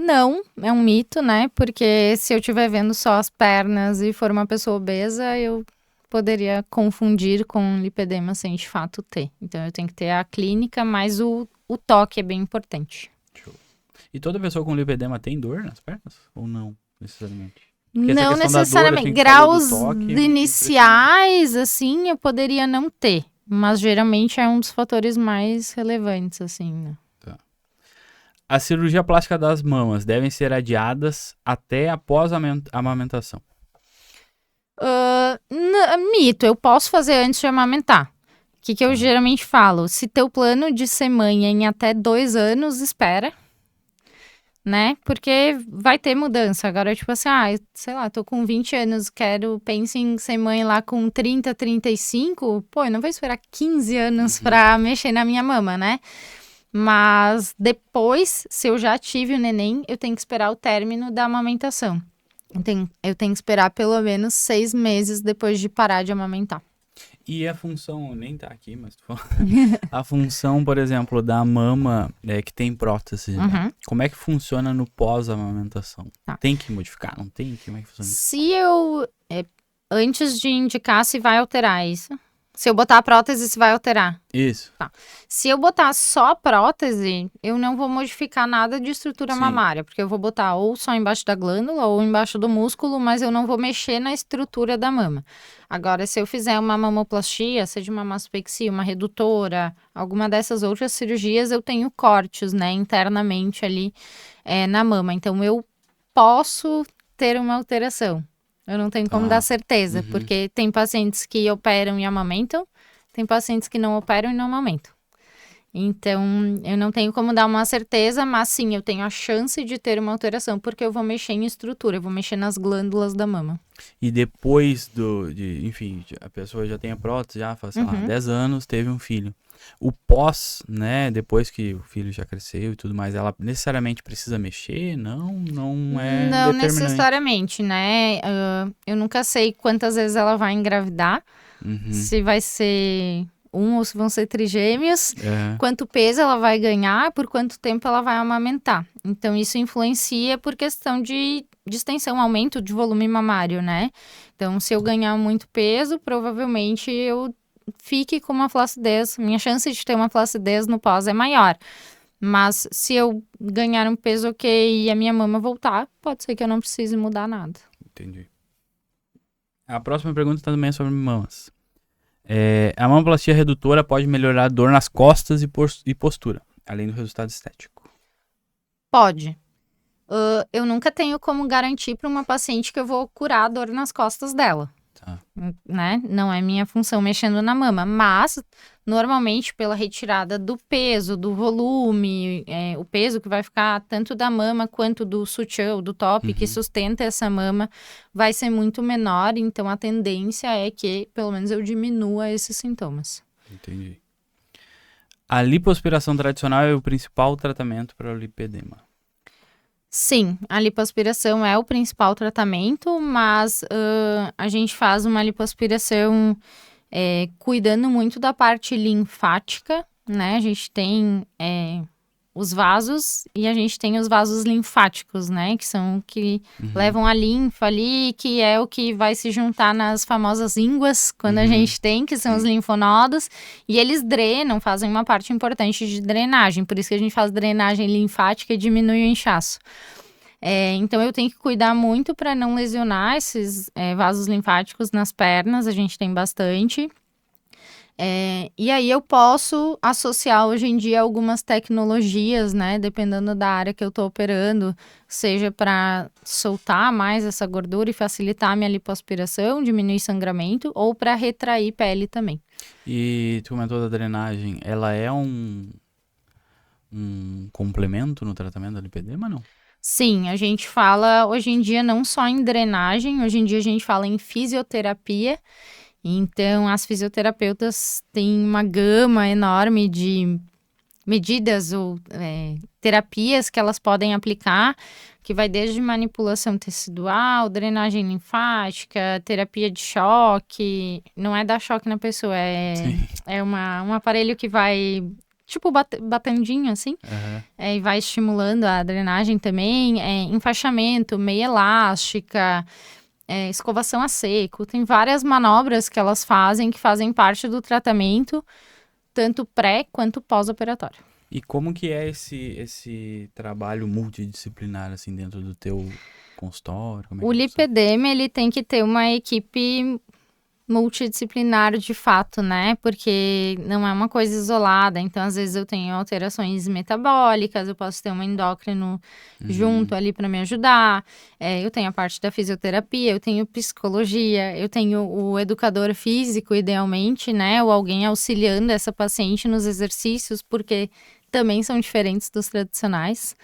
Não, é um mito, né? Porque se eu estiver vendo só as pernas e for uma pessoa obesa, eu poderia confundir com lipedema sem de fato ter. Então eu tenho que ter a clínica, mas o toque é bem importante. E toda pessoa com lipedema tem dor nas pernas? Ou não, necessariamente? Não necessariamente. Graus iniciais, assim, eu poderia não ter. Mas geralmente é um dos fatores mais relevantes, assim, né? Tá. A cirurgia plástica das mamas devem ser adiadas até após a amamentação? Mito, eu posso fazer antes de amamentar. O que eu geralmente falo? Se teu plano de ser mãe é em até 2 anos, espera. Né? Porque vai ter mudança. Agora, tipo assim, sei lá, tô com 20 anos, penso em ser mãe lá com 30, 35, pô, eu não vou esperar 15 anos pra mexer na minha mama, né? Mas depois, se eu já tive o neném, eu tenho que esperar o término da amamentação. Eu tenho que esperar pelo menos 6 meses depois de parar de amamentar. E a função, nem tá aqui, mas a função, por exemplo, da mama que tem prótese, né? Como é que funciona no pós-amamentação? Tá. Tem que modificar? Não tem? Como é que funciona? Se eu, antes de indicar se vai alterar isso, se eu botar a prótese, se vai alterar? Isso. Tá. Se eu botar só a prótese, eu não vou modificar nada de estrutura mamária, porque eu vou botar ou só embaixo da glândula ou embaixo do músculo, mas eu não vou mexer na estrutura da mama. Agora, se eu fizer uma mamoplastia, seja uma mastopexia, uma redutora, alguma dessas outras cirurgias, eu tenho cortes, né, internamente ali na mama. Então, eu posso ter uma alteração. Eu não tenho como dar certeza, porque tem pacientes que operam e amamentam, tem pacientes que não operam e não amamentam. Então, eu não tenho como dar uma certeza, mas sim, eu tenho a chance de ter uma alteração, porque eu vou mexer em estrutura, eu vou mexer nas glândulas da mama. E depois enfim, a pessoa já tem a prótese, já faz, sei lá, 10 anos, teve um filho. O pós, né, depois que o filho já cresceu e tudo mais, ela necessariamente precisa mexer? Não é Não determinante. necessariamente, né? Eu nunca sei quantas vezes ela vai engravidar, se vai ser 1 ou se vão ser trigêmeos, quanto peso ela vai ganhar, por quanto tempo ela vai amamentar. Então, isso influencia por questão de extensão, aumento de volume mamário, né? Então, se eu ganhar muito peso, provavelmente eu fique com uma flacidez. Minha chance de ter uma flacidez no pós é maior. Mas se eu ganhar um peso ok e a minha mama voltar, pode ser que eu não precise mudar nada. Entendi. A próxima pergunta também é sobre mamas. A mamoplastia redutora pode melhorar a dor nas costas e postura, além do resultado estético? Pode. Eu nunca tenho como garantir para uma paciente que eu vou curar a dor nas costas dela. Tá. Né? Não é minha função mexendo na mama, mas normalmente pela retirada do peso, do volume, o peso que vai ficar tanto da mama quanto do sutiã ou do top que sustenta essa mama vai ser muito menor, então a tendência é que pelo menos eu diminua esses sintomas. Entendi. A lipoaspiração tradicional é o principal tratamento para o lipedema? Sim, a lipoaspiração é o principal tratamento, mas a gente faz uma lipoaspiração cuidando muito da parte linfática, né? A gente tem os vasos e a gente tem os vasos linfáticos, né? Que são que levam a linfa ali, que é o que vai se juntar nas famosas ínguas, quando a gente tem, que são os linfonodos. E eles drenam, fazem uma parte importante de drenagem. Por isso que a gente faz drenagem linfática e diminui o inchaço. Então, eu tenho que cuidar muito para não lesionar esses vasos linfáticos nas pernas. A gente tem bastante. E aí eu posso associar hoje em dia algumas tecnologias, né? Dependendo da área que eu tô operando, seja para soltar mais essa gordura e facilitar a minha lipoaspiração, diminuir sangramento, ou para retrair pele também. E tu comentou da drenagem, ela é um complemento no tratamento da lipedema, não? Sim, a gente fala hoje em dia não só em drenagem, hoje em dia a gente fala em fisioterapia. Então, as fisioterapeutas têm uma gama enorme de medidas ou terapias que elas podem aplicar, que vai desde manipulação tecidual, drenagem linfática, terapia de choque. Não é dar choque na pessoa, é um aparelho que vai, tipo, batendinho, assim, e vai estimulando a drenagem também, enfaixamento, meia elástica, escovação a seco, tem várias manobras que elas fazem, que fazem parte do tratamento, tanto pré quanto pós-operatório. E como que é esse trabalho multidisciplinar, assim, dentro do teu consultório? O lipedema, ele tem que ter uma equipe multidisciplinar de fato, né? Porque não é uma coisa isolada. Então, às vezes eu tenho alterações metabólicas, eu posso ter um endócrino junto ali para me ajudar. Eu tenho a parte da fisioterapia, eu tenho psicologia, eu tenho o educador físico, idealmente, né? Ou alguém auxiliando essa paciente nos exercícios, porque também são diferentes dos tradicionais.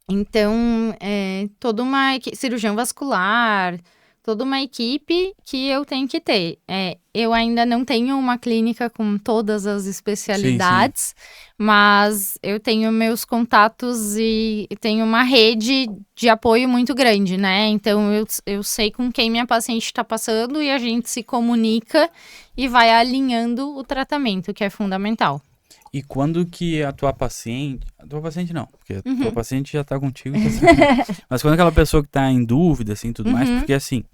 Então, toda uma cirurgião vascular, toda uma equipe que eu tenho que ter. Eu ainda não tenho uma clínica com todas as especialidades, mas eu tenho meus contatos e tenho uma rede de apoio muito grande, né? Então, eu sei com quem minha paciente está passando e a gente se comunica e vai alinhando o tratamento, que é fundamental. E quando que a tua paciente não, porque a tua paciente já tá contigo, mas quando aquela pessoa que tá em dúvida, assim, tudo mais, porque assim,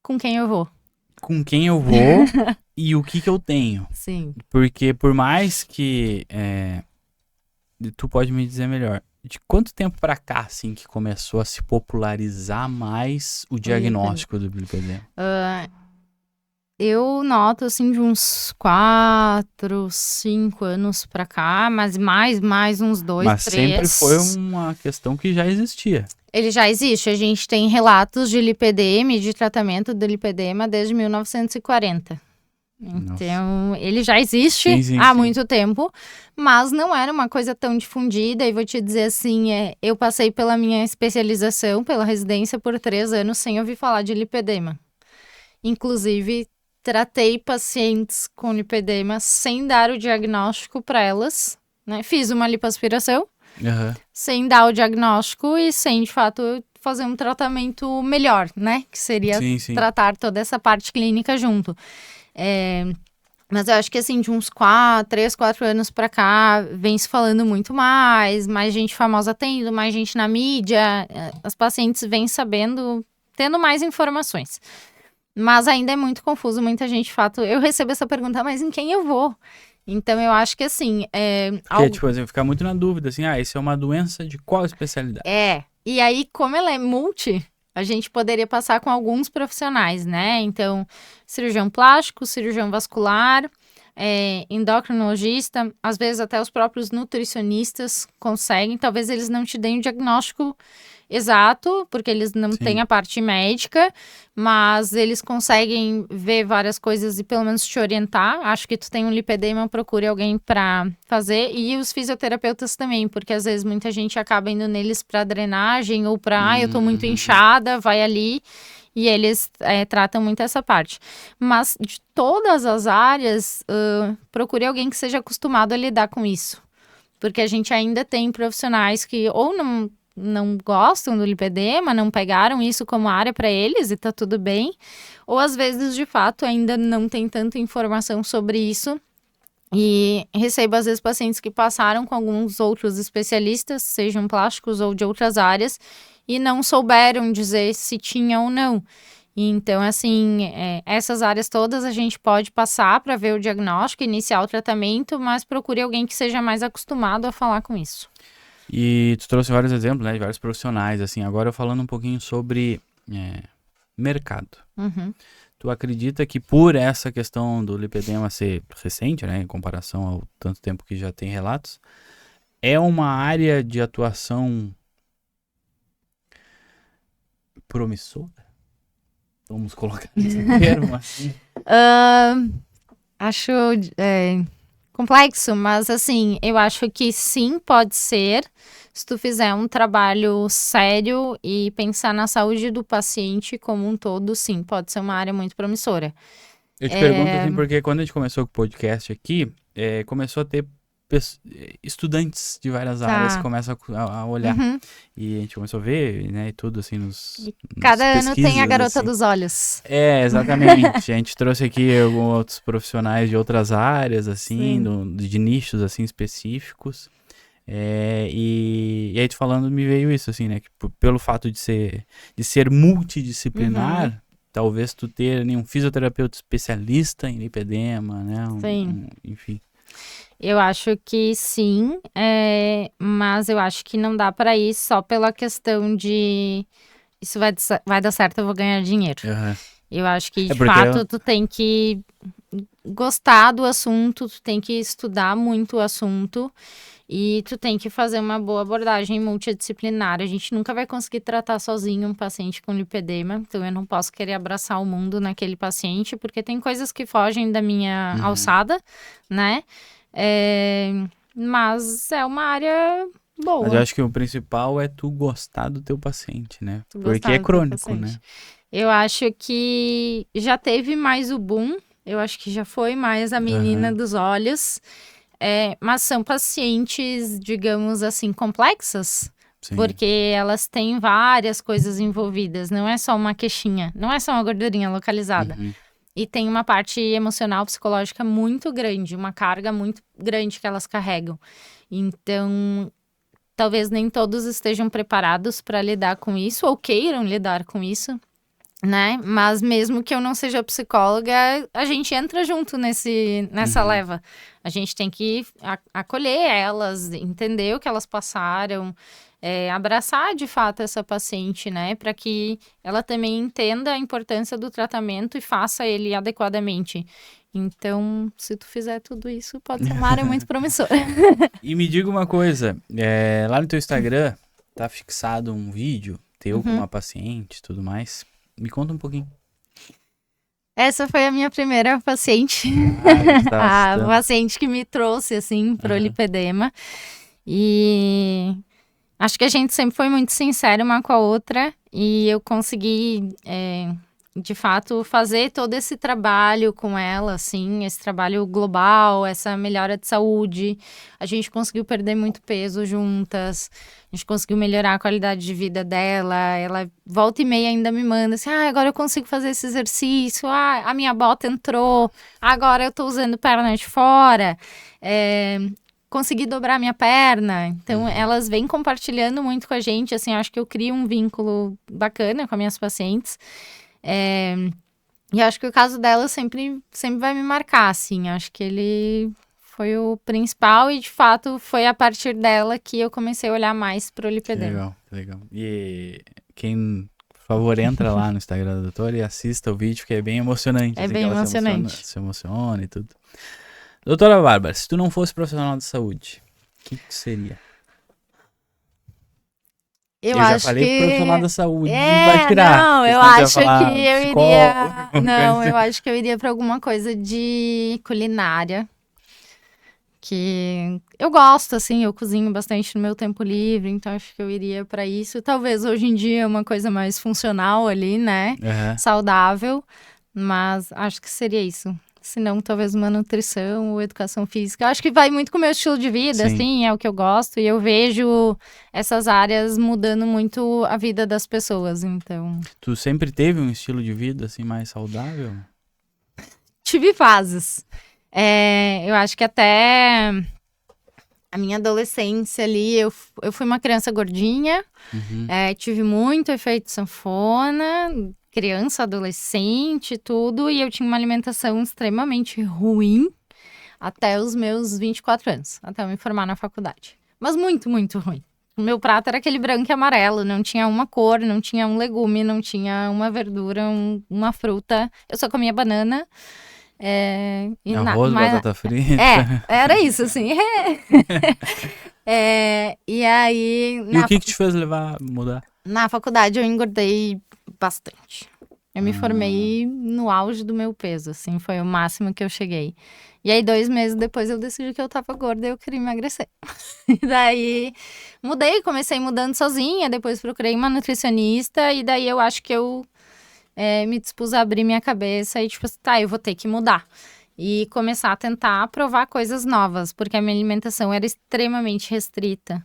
com quem eu vou? Com quem eu vou e o que eu tenho. Sim. Porque por mais que, tu pode me dizer melhor, de quanto tempo pra cá, assim, que começou a se popularizar mais o diagnóstico do lipedema? Eu noto, assim, de uns 4, 5 anos pra cá, mas mais uns 2, 3. Mas sempre foi uma questão que já existia. Ele já existe. A gente tem relatos de lipedema e de tratamento do lipedema desde 1940. Então, ele já existe há muito tempo, mas não era uma coisa tão difundida. E vou te dizer assim, eu passei pela minha especialização, pela residência por 3 anos sem ouvir falar de lipedema. Inclusive, tratei pacientes com lipedema sem dar o diagnóstico para elas, né? Fiz uma lipoaspiração, sem dar o diagnóstico e sem, de fato, fazer um tratamento melhor, né? Que seria tratar toda essa parte clínica junto. Mas eu acho que, assim, de uns 3, 4 anos pra cá, vem se falando muito mais gente famosa tendo, mais gente na mídia, as pacientes vêm sabendo, tendo mais informações. Mas ainda é muito confuso, muita gente, de fato, eu recebo essa pergunta, mas em quem eu vou? Então, eu acho que, assim... tipo, assim, ficar muito na dúvida, assim, isso é uma doença de qual especialidade? E aí, como ela é multi, a gente poderia passar com alguns profissionais, né? Então, cirurgião plástico, cirurgião vascular, endocrinologista, às vezes até os próprios nutricionistas conseguem, talvez eles não te deem o diagnóstico exato, porque eles não têm a parte médica, mas eles conseguem ver várias coisas e pelo menos te orientar. Acho que tu tem um lipedema, procure alguém para fazer. E os fisioterapeutas também, porque às vezes muita gente acaba indo neles para drenagem ou para, eu tô muito inchada, vai ali. E eles tratam muito essa parte. Mas de todas as áreas, procure alguém que seja acostumado a lidar com isso. Porque a gente ainda tem profissionais que ou não gostam do lipedema, não pegaram isso como área para eles e tá tudo bem. Ou às vezes, de fato, ainda não tem tanta informação sobre isso E recebo, às vezes, pacientes que passaram com alguns outros especialistas, sejam plásticos ou de outras áreas, e não souberam dizer se tinha ou não. Então, assim, essas áreas todas a gente pode passar para ver o diagnóstico, iniciar o tratamento, mas procure alguém que seja mais acostumado a falar com isso. E tu trouxe vários exemplos, né, de vários profissionais, assim. Agora falando um pouquinho sobre mercado. Uhum. Tu acredita que por essa questão do lipedema ser recente, né, em comparação ao tanto tempo que já tem relatos, é uma área de atuação promissora? Vamos colocar esse termo assim. Acho complexo, mas assim, eu acho que sim, pode ser, se tu fizer um trabalho sério e pensar na saúde do paciente como um todo, sim, pode ser uma área muito promissora. Eu te pergunto assim, porque quando a gente começou com o podcast aqui, começou a ter estudantes de várias áreas que começam a olhar. Uhum. E a gente começou a ver, né, e tudo assim nos Cada ano tem a garota assim. dos olhos. Exatamente. A gente trouxe aqui alguns outros profissionais de outras áreas, assim, de nichos, assim, específicos. E aí, tu falando, me veio isso, assim, né, que pelo fato de ser multidisciplinar, talvez tu ter um fisioterapeuta especialista em lipedema, né, enfim. Eu acho que sim, mas eu acho que não dá para ir só pela questão de isso vai dar certo, eu vou ganhar dinheiro. Uhum. Eu acho que, de fato, tu tem que gostar do assunto, tu tem que estudar muito o assunto e tu tem que fazer uma boa abordagem multidisciplinar. A gente nunca vai conseguir tratar sozinho um paciente com lipedema, então eu não posso querer abraçar o mundo naquele paciente, porque tem coisas que fogem da minha alçada, né? Mas é uma área boa. Mas eu acho que o principal é tu gostar do teu paciente, né? Porque é crônico, né? Eu acho que já teve mais o boom, eu acho que já foi mais a menina dos olhos, mas são pacientes, digamos assim, complexas, sim, porque elas têm várias coisas envolvidas, não é só uma queixinha, não é só uma gordurinha localizada. E tem uma parte emocional, psicológica muito grande, uma carga muito grande que elas carregam. Então, talvez nem todos estejam preparados para lidar com isso ou queiram lidar com isso, né? Mas mesmo que eu não seja psicóloga, a gente entra junto nessa leva. A gente tem que acolher elas, entender o que elas passaram, abraçar de fato essa paciente, né? Para que ela também entenda a importância do tratamento e faça ele adequadamente. Então, se tu fizer tudo isso, pode ser uma área muito promissora. E me diga uma coisa, lá no teu Instagram tá fixado um vídeo teu com uma paciente e tudo mais. Me conta um pouquinho. Essa foi a minha primeira paciente. A paciente que me trouxe, assim, pro lipedema. E acho que a gente sempre foi muito sincera uma com a outra. E eu consegui, de fato, fazer todo esse trabalho com ela, assim, esse trabalho global, essa melhora de saúde. A gente conseguiu perder muito peso juntas. A gente conseguiu melhorar a qualidade de vida dela. Ela volta e meia ainda me manda assim, agora eu consigo fazer esse exercício. A minha bota entrou. Agora eu tô usando perna de fora. Consegui dobrar minha perna. Então, elas vêm compartilhando muito com a gente. Assim, acho que eu crio um vínculo bacana com as minhas pacientes. E acho que o caso dela sempre vai me marcar, assim. Acho que ele foi o principal e, de fato, foi a partir dela que eu comecei a olhar mais pro lipedema. Que legal. E quem, por favor, entra lá no Instagram da doutora e assista o vídeo, que é bem emocionante. É assim, bem emocionante. Se emociona e tudo. Doutora Bárbara, se tu não fosse profissional de saúde, o que seria? Eu já falei profissional da saúde, vai tirar. Não, eu acho que eu iria... Não, eu acho que eu iria para alguma coisa de culinária. Que eu gosto, assim, eu cozinho bastante no meu tempo livre, então acho que eu iria para isso. Talvez hoje em dia uma coisa mais funcional ali, né? Saudável, mas acho que seria isso. Se não, talvez uma nutrição ou educação física. Eu acho que vai muito com o meu estilo de vida, assim, é o que eu gosto. E eu vejo essas áreas mudando muito a vida das pessoas, então... Tu sempre teve um estilo de vida, assim, mais saudável? Tive fases. Eu acho que até a minha adolescência ali, eu fui uma criança gordinha, tive muito efeito sanfona, criança, adolescente, tudo, e eu tinha uma alimentação extremamente ruim até os meus 24 anos, até eu me formar na faculdade. Mas muito, muito ruim. O meu prato era aquele branco e amarelo, não tinha uma cor, não tinha um legume, não tinha uma verdura, uma fruta. Eu só comia banana. Arroz, batata frita. Era isso, assim. E aí... E o que te fez mudar? Na faculdade eu engordei bastante. Eu me formei no auge do meu peso, assim, foi o máximo que eu cheguei. E aí, 2 meses depois, eu decidi que eu tava gorda e eu queria emagrecer. E daí, mudei, comecei mudando sozinha, depois procurei uma nutricionista, e daí eu acho que eu me dispus a abrir minha cabeça e, tipo, tá, eu vou ter que mudar. E começar a tentar provar coisas novas, porque a minha alimentação era extremamente restrita.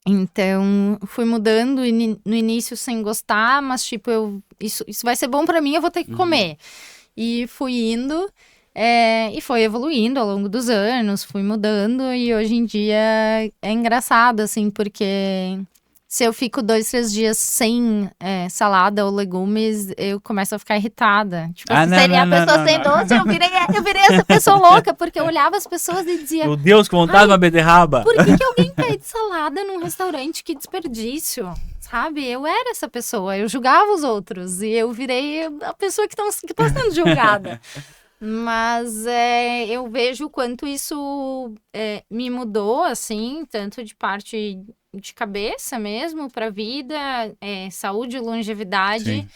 Então, fui mudando no início sem gostar, mas tipo, isso vai ser bom pra mim, eu vou ter que comer. E fui indo, e foi evoluindo ao longo dos anos, fui mudando, e hoje em dia é engraçado, assim, porque se eu fico 2, 3 dias sem salada ou legumes, eu começo a ficar irritada. Tipo, seria a pessoa sem doce, eu virei essa pessoa louca, porque eu olhava as pessoas e dizia... Meu Deus, que vontade de uma beterraba! Por que alguém pede salada num restaurante? Que desperdício, sabe? Eu era essa pessoa, eu julgava os outros, e eu virei a pessoa que tá sendo julgada. Mas eu vejo o quanto isso me mudou, assim, tanto de parte de cabeça mesmo, para vida, saúde e longevidade,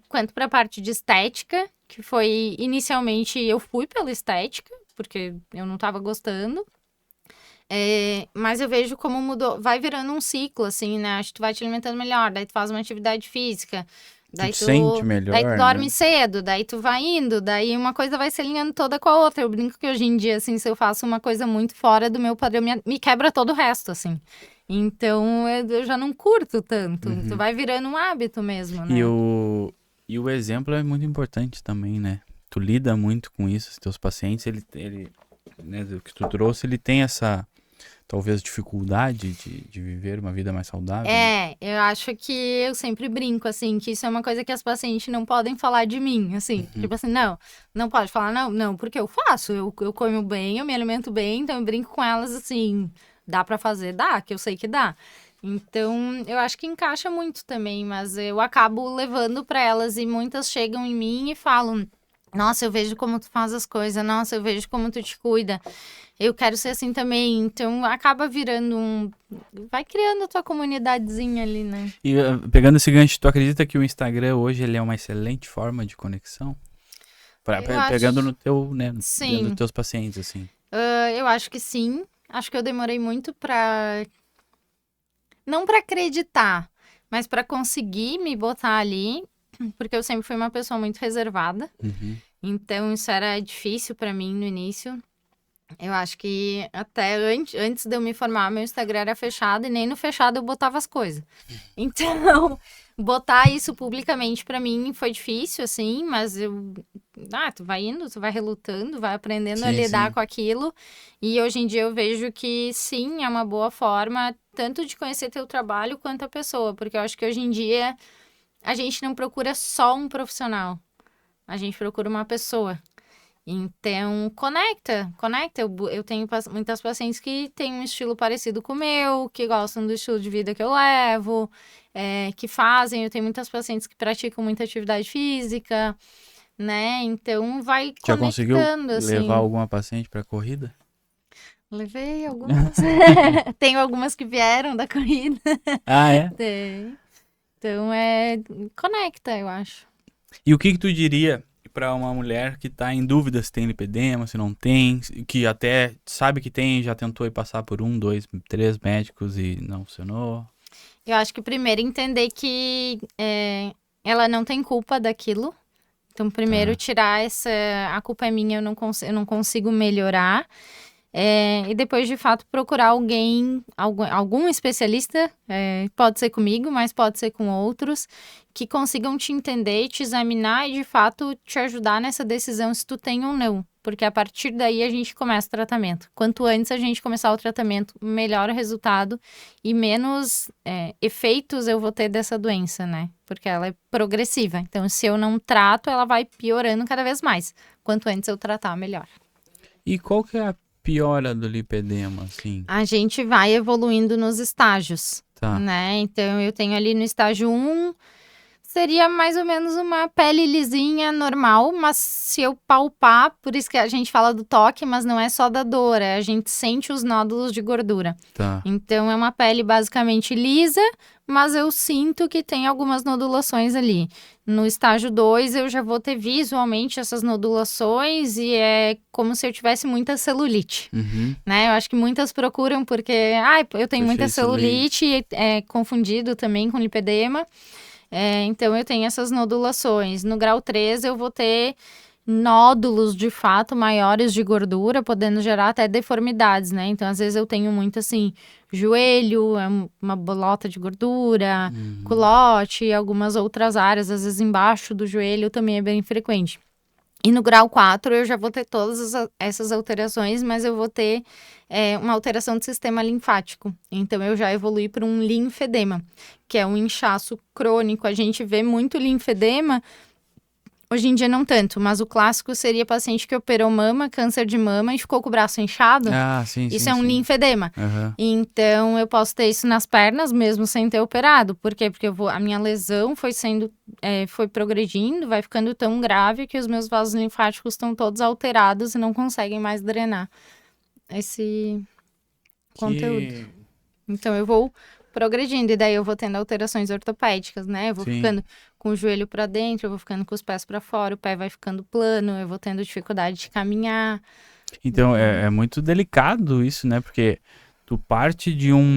quanto para a parte de estética, que foi, inicialmente, eu fui pela estética, porque eu não estava gostando, mas eu vejo como mudou, vai virando um ciclo, assim, né? Acho que tu vai te alimentando melhor, daí tu faz uma atividade física, daí tu sente melhor, daí tu dorme né? cedo, daí tu vai indo, daí uma coisa vai se alinhando toda com a outra. Eu brinco que hoje em dia, assim, se eu faço uma coisa muito fora do meu padrão, me quebra todo o resto, assim. Então, eu já não curto tanto. Tu vai virando um hábito mesmo, né? E o exemplo é muito importante também, né? Tu lida muito com isso, os teus pacientes, ele né, o que tu trouxe, ele tem essa... talvez dificuldade de viver uma vida mais saudável. Eu acho que eu sempre brinco, assim, que isso é uma coisa que as pacientes não podem falar de mim, assim. Tipo assim, não pode falar, não, porque eu faço, eu como bem, eu me alimento bem, então eu brinco com elas, assim, dá pra fazer? Dá, que eu sei que dá. Então, eu acho que encaixa muito também, mas eu acabo levando pra elas e muitas chegam em mim e falam... Nossa, eu vejo como tu faz as coisas. Nossa, eu vejo como tu te cuida. Eu quero ser assim também. Então, acaba virando vai criando a tua comunidadezinha ali, né? E pegando esse gancho, tu acredita que o Instagram hoje ele é uma excelente forma de conexão? Pegando no teu, né? Sim. Nos teus pacientes, assim. Eu acho que sim. Acho que eu demorei muito pra... Não pra acreditar, mas pra conseguir me botar ali. Porque eu sempre fui uma pessoa muito reservada. Então, isso era difícil pra mim no início. Eu acho que até antes de eu me formar, meu Instagram era fechado. E nem no fechado eu botava as coisas. Então, botar isso publicamente pra mim foi difícil, assim. Mas tu vai indo, tu vai relutando, vai aprendendo a lidar com aquilo. E hoje em dia eu vejo que sim, é uma boa forma... Tanto de conhecer teu trabalho quanto a pessoa. Porque eu acho que hoje em dia... A gente não procura só um profissional. A gente procura uma pessoa. Então, conecta. Eu tenho muitas pacientes que têm um estilo parecido com o meu, que gostam do estilo de vida que eu levo, que fazem. Eu tenho muitas pacientes que praticam muita atividade física, né? Então, vai Já conseguiu assim. levar alguma paciente pra corrida? Levei algumas. Tenho algumas que vieram da corrida. Ah, é? Tem. Então, conecta, eu acho. E o que tu diria para uma mulher que tá em dúvida se tem lipedema, se não tem, que até sabe que tem, já tentou ir passar por 1, 2, 3 médicos e não funcionou? Eu acho que primeiro entender que ela não tem culpa daquilo. Então, primeiro tirar a culpa é minha, eu não consigo melhorar. E depois, de fato, procurar algum especialista, pode ser comigo, mas pode ser com outros, que consigam te entender, te examinar e, de fato, te ajudar nessa decisão se tu tem ou não. porque a partir daí a gente começa o tratamento. Quanto antes a gente começar o tratamento, melhor o resultado e menos efeitos eu vou ter dessa doença, né? Porque ela é progressiva. Então, se eu não trato, ela vai piorando cada vez mais. Quanto antes eu tratar, melhor. E qual que é a piora do lipedema, assim? A gente vai evoluindo nos estágios, né? Então, eu tenho ali no estágio 1, seria mais ou menos uma pele lisinha, normal, mas se eu palpar, por isso que a gente fala do toque, mas não é só da dor, a gente sente os nódulos de gordura. Então, é uma pele basicamente lisa, mas eu sinto que tem algumas nodulações ali. No estágio 2, eu já vou ter visualmente essas nodulações e é como se eu tivesse muita celulite, né? Eu acho que muitas procuram porque, eu tenho muita celulite, e é confundido também com lipedema. Então, eu tenho essas nodulações. No grau 3, eu vou ter nódulos, de fato, maiores de gordura, podendo gerar até deformidades, né? Então, às vezes, eu tenho muito, assim, joelho, uma bolota de gordura, culote e algumas outras áreas, às vezes, embaixo do joelho também é bem frequente. E no grau 4, eu já vou ter todas essas alterações, mas eu vou ter uma alteração do sistema linfático. Então, eu já evolui para um linfedema, que é um inchaço crônico. A gente vê muito linfedema, hoje em dia não tanto, mas o clássico seria paciente que operou mama, câncer de mama e ficou com o braço inchado. Isso é um linfedema. Então, eu posso ter isso nas pernas, mesmo sem ter operado. Por quê? Porque a minha lesão foi progredindo, vai ficando tão grave que os meus vasos linfáticos estão todos alterados e não conseguem mais drenar esse conteúdo. Então, eu vou progredindo, e daí eu vou tendo alterações ortopédicas, né? Eu vou ficando com o joelho para dentro, eu vou ficando com os pés para fora, o pé vai ficando plano, eu vou tendo dificuldade de caminhar. Então, é muito delicado isso, né? Porque tu parte de um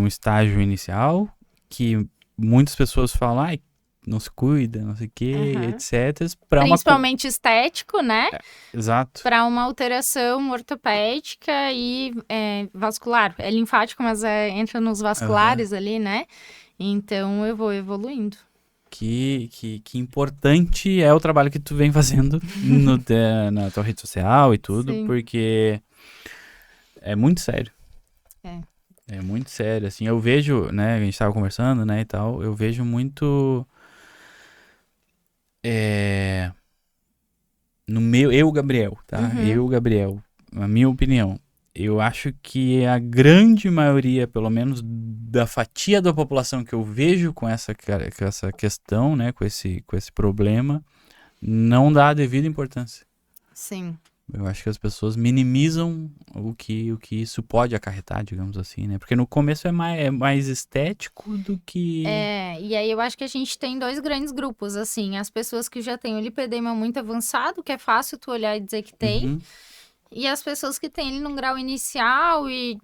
estágio inicial que muitas pessoas falam, não se cuida, não sei o quê, etc. Principalmente estético, né? Exato. Para uma alteração ortopédica e vascular. É linfático, mas entra nos vasculares ali, né? Então, eu vou evoluindo. Que importante é o trabalho que tu vem fazendo na tua rede social e tudo, porque é muito sério. É muito sério, assim. Eu vejo, né, a gente tava conversando, né, e tal, eu vejo muito... eu, Gabriel, tá? Gabriel, a minha opinião, eu acho que a grande maioria, pelo menos da fatia da população que eu vejo com essa questão, né, com esse problema, não dá a devida importância. Sim. Eu acho que as pessoas minimizam o que isso pode acarretar, digamos assim, né? Porque no começo é mais estético do que... E aí eu acho que a gente tem 2 grandes grupos, assim. As pessoas que já têm o lipedema muito avançado, que é fácil tu olhar e dizer que tem. E as pessoas que têm ele num grau inicial e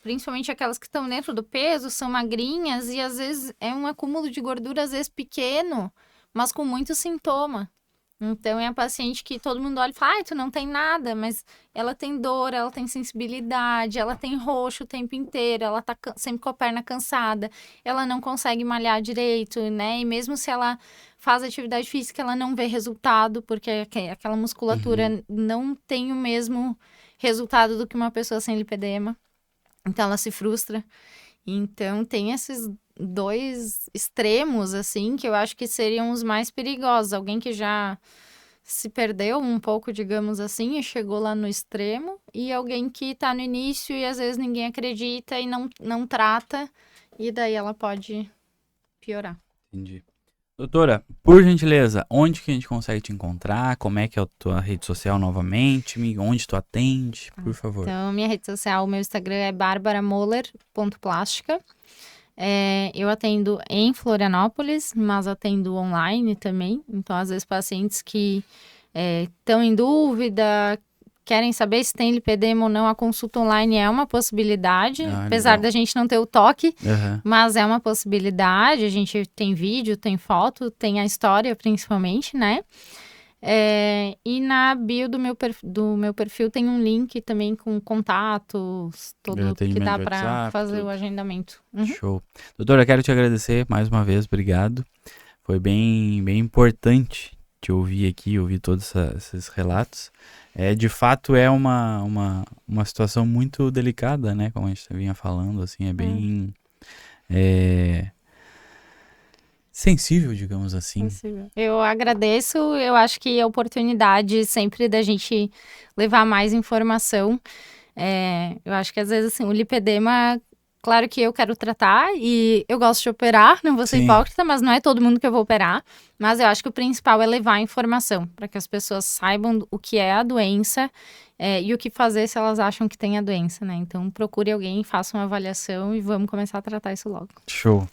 principalmente aquelas que estão dentro do peso, são magrinhas e às vezes é um acúmulo de gordura, às vezes pequeno, mas com muito sintoma. Então, é a paciente que todo mundo olha e fala, tu não tem nada, mas ela tem dor, ela tem sensibilidade, ela tem roxo o tempo inteiro, ela tá sempre com a perna cansada, ela não consegue malhar direito, né? E mesmo se ela faz atividade física, ela não vê resultado, porque aquela musculatura não tem o mesmo resultado do que uma pessoa sem lipedema. Então, ela se frustra. Então, tem esses 2 extremos, assim, que eu acho que seriam os mais perigosos. Alguém que já se perdeu um pouco, digamos assim, e chegou lá no extremo. E alguém que tá no início e às vezes ninguém acredita e não trata. E daí ela pode piorar. Entendi. Doutora, por gentileza, onde que a gente consegue te encontrar? Como é que é a tua rede social novamente? Onde tu atende? Por favor. Então, minha rede social, meu Instagram é barbaramoller.plástica. Eu atendo em Florianópolis, mas atendo online também. Então, às vezes, pacientes que estão em dúvida, querem saber se tem lipedema ou não, a consulta online é uma possibilidade, apesar da gente não ter o toque, mas é uma possibilidade. A gente tem vídeo, tem foto, tem a história principalmente, né? E na bio do meu perfil tem um link também com contatos, tudo que dá para fazer o agendamento. Show. Doutora, quero te agradecer mais uma vez, obrigado. Foi bem importante te ouvir aqui, ouvir todos esses relatos. De fato, é uma situação muito delicada, né? Como a gente vinha falando, assim, é bem sensível, digamos assim. Sensível. Eu agradeço, eu acho que a oportunidade sempre da gente levar mais informação. Eu acho que às vezes, assim, o lipedema, claro que eu quero tratar e eu gosto de operar, não vou ser hipócrita, mas não é todo mundo que eu vou operar. Mas eu acho que o principal é levar a informação, para que as pessoas saibam o que é a doença e o que fazer se elas acham que tem a doença, né? Então, procure alguém, faça uma avaliação e vamos começar a tratar isso logo. Show.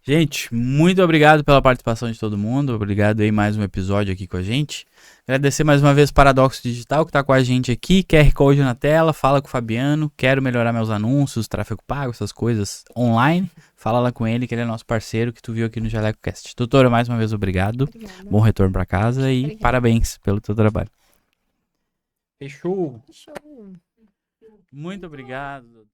Gente, muito obrigado pela participação de todo mundo. Obrigado aí mais um episódio aqui com a gente. Agradecer mais uma vez o Paradoxo Digital que tá com a gente aqui. QR Code na tela, fala com o Fabiano. Quero melhorar meus anúncios, tráfego pago, essas coisas online. Fala lá com ele que ele é nosso parceiro que tu viu aqui no JalecoCast. Doutora, mais uma vez obrigado. Obrigada. Bom retorno para casa e parabéns pelo teu trabalho. Fechou. Muito obrigado.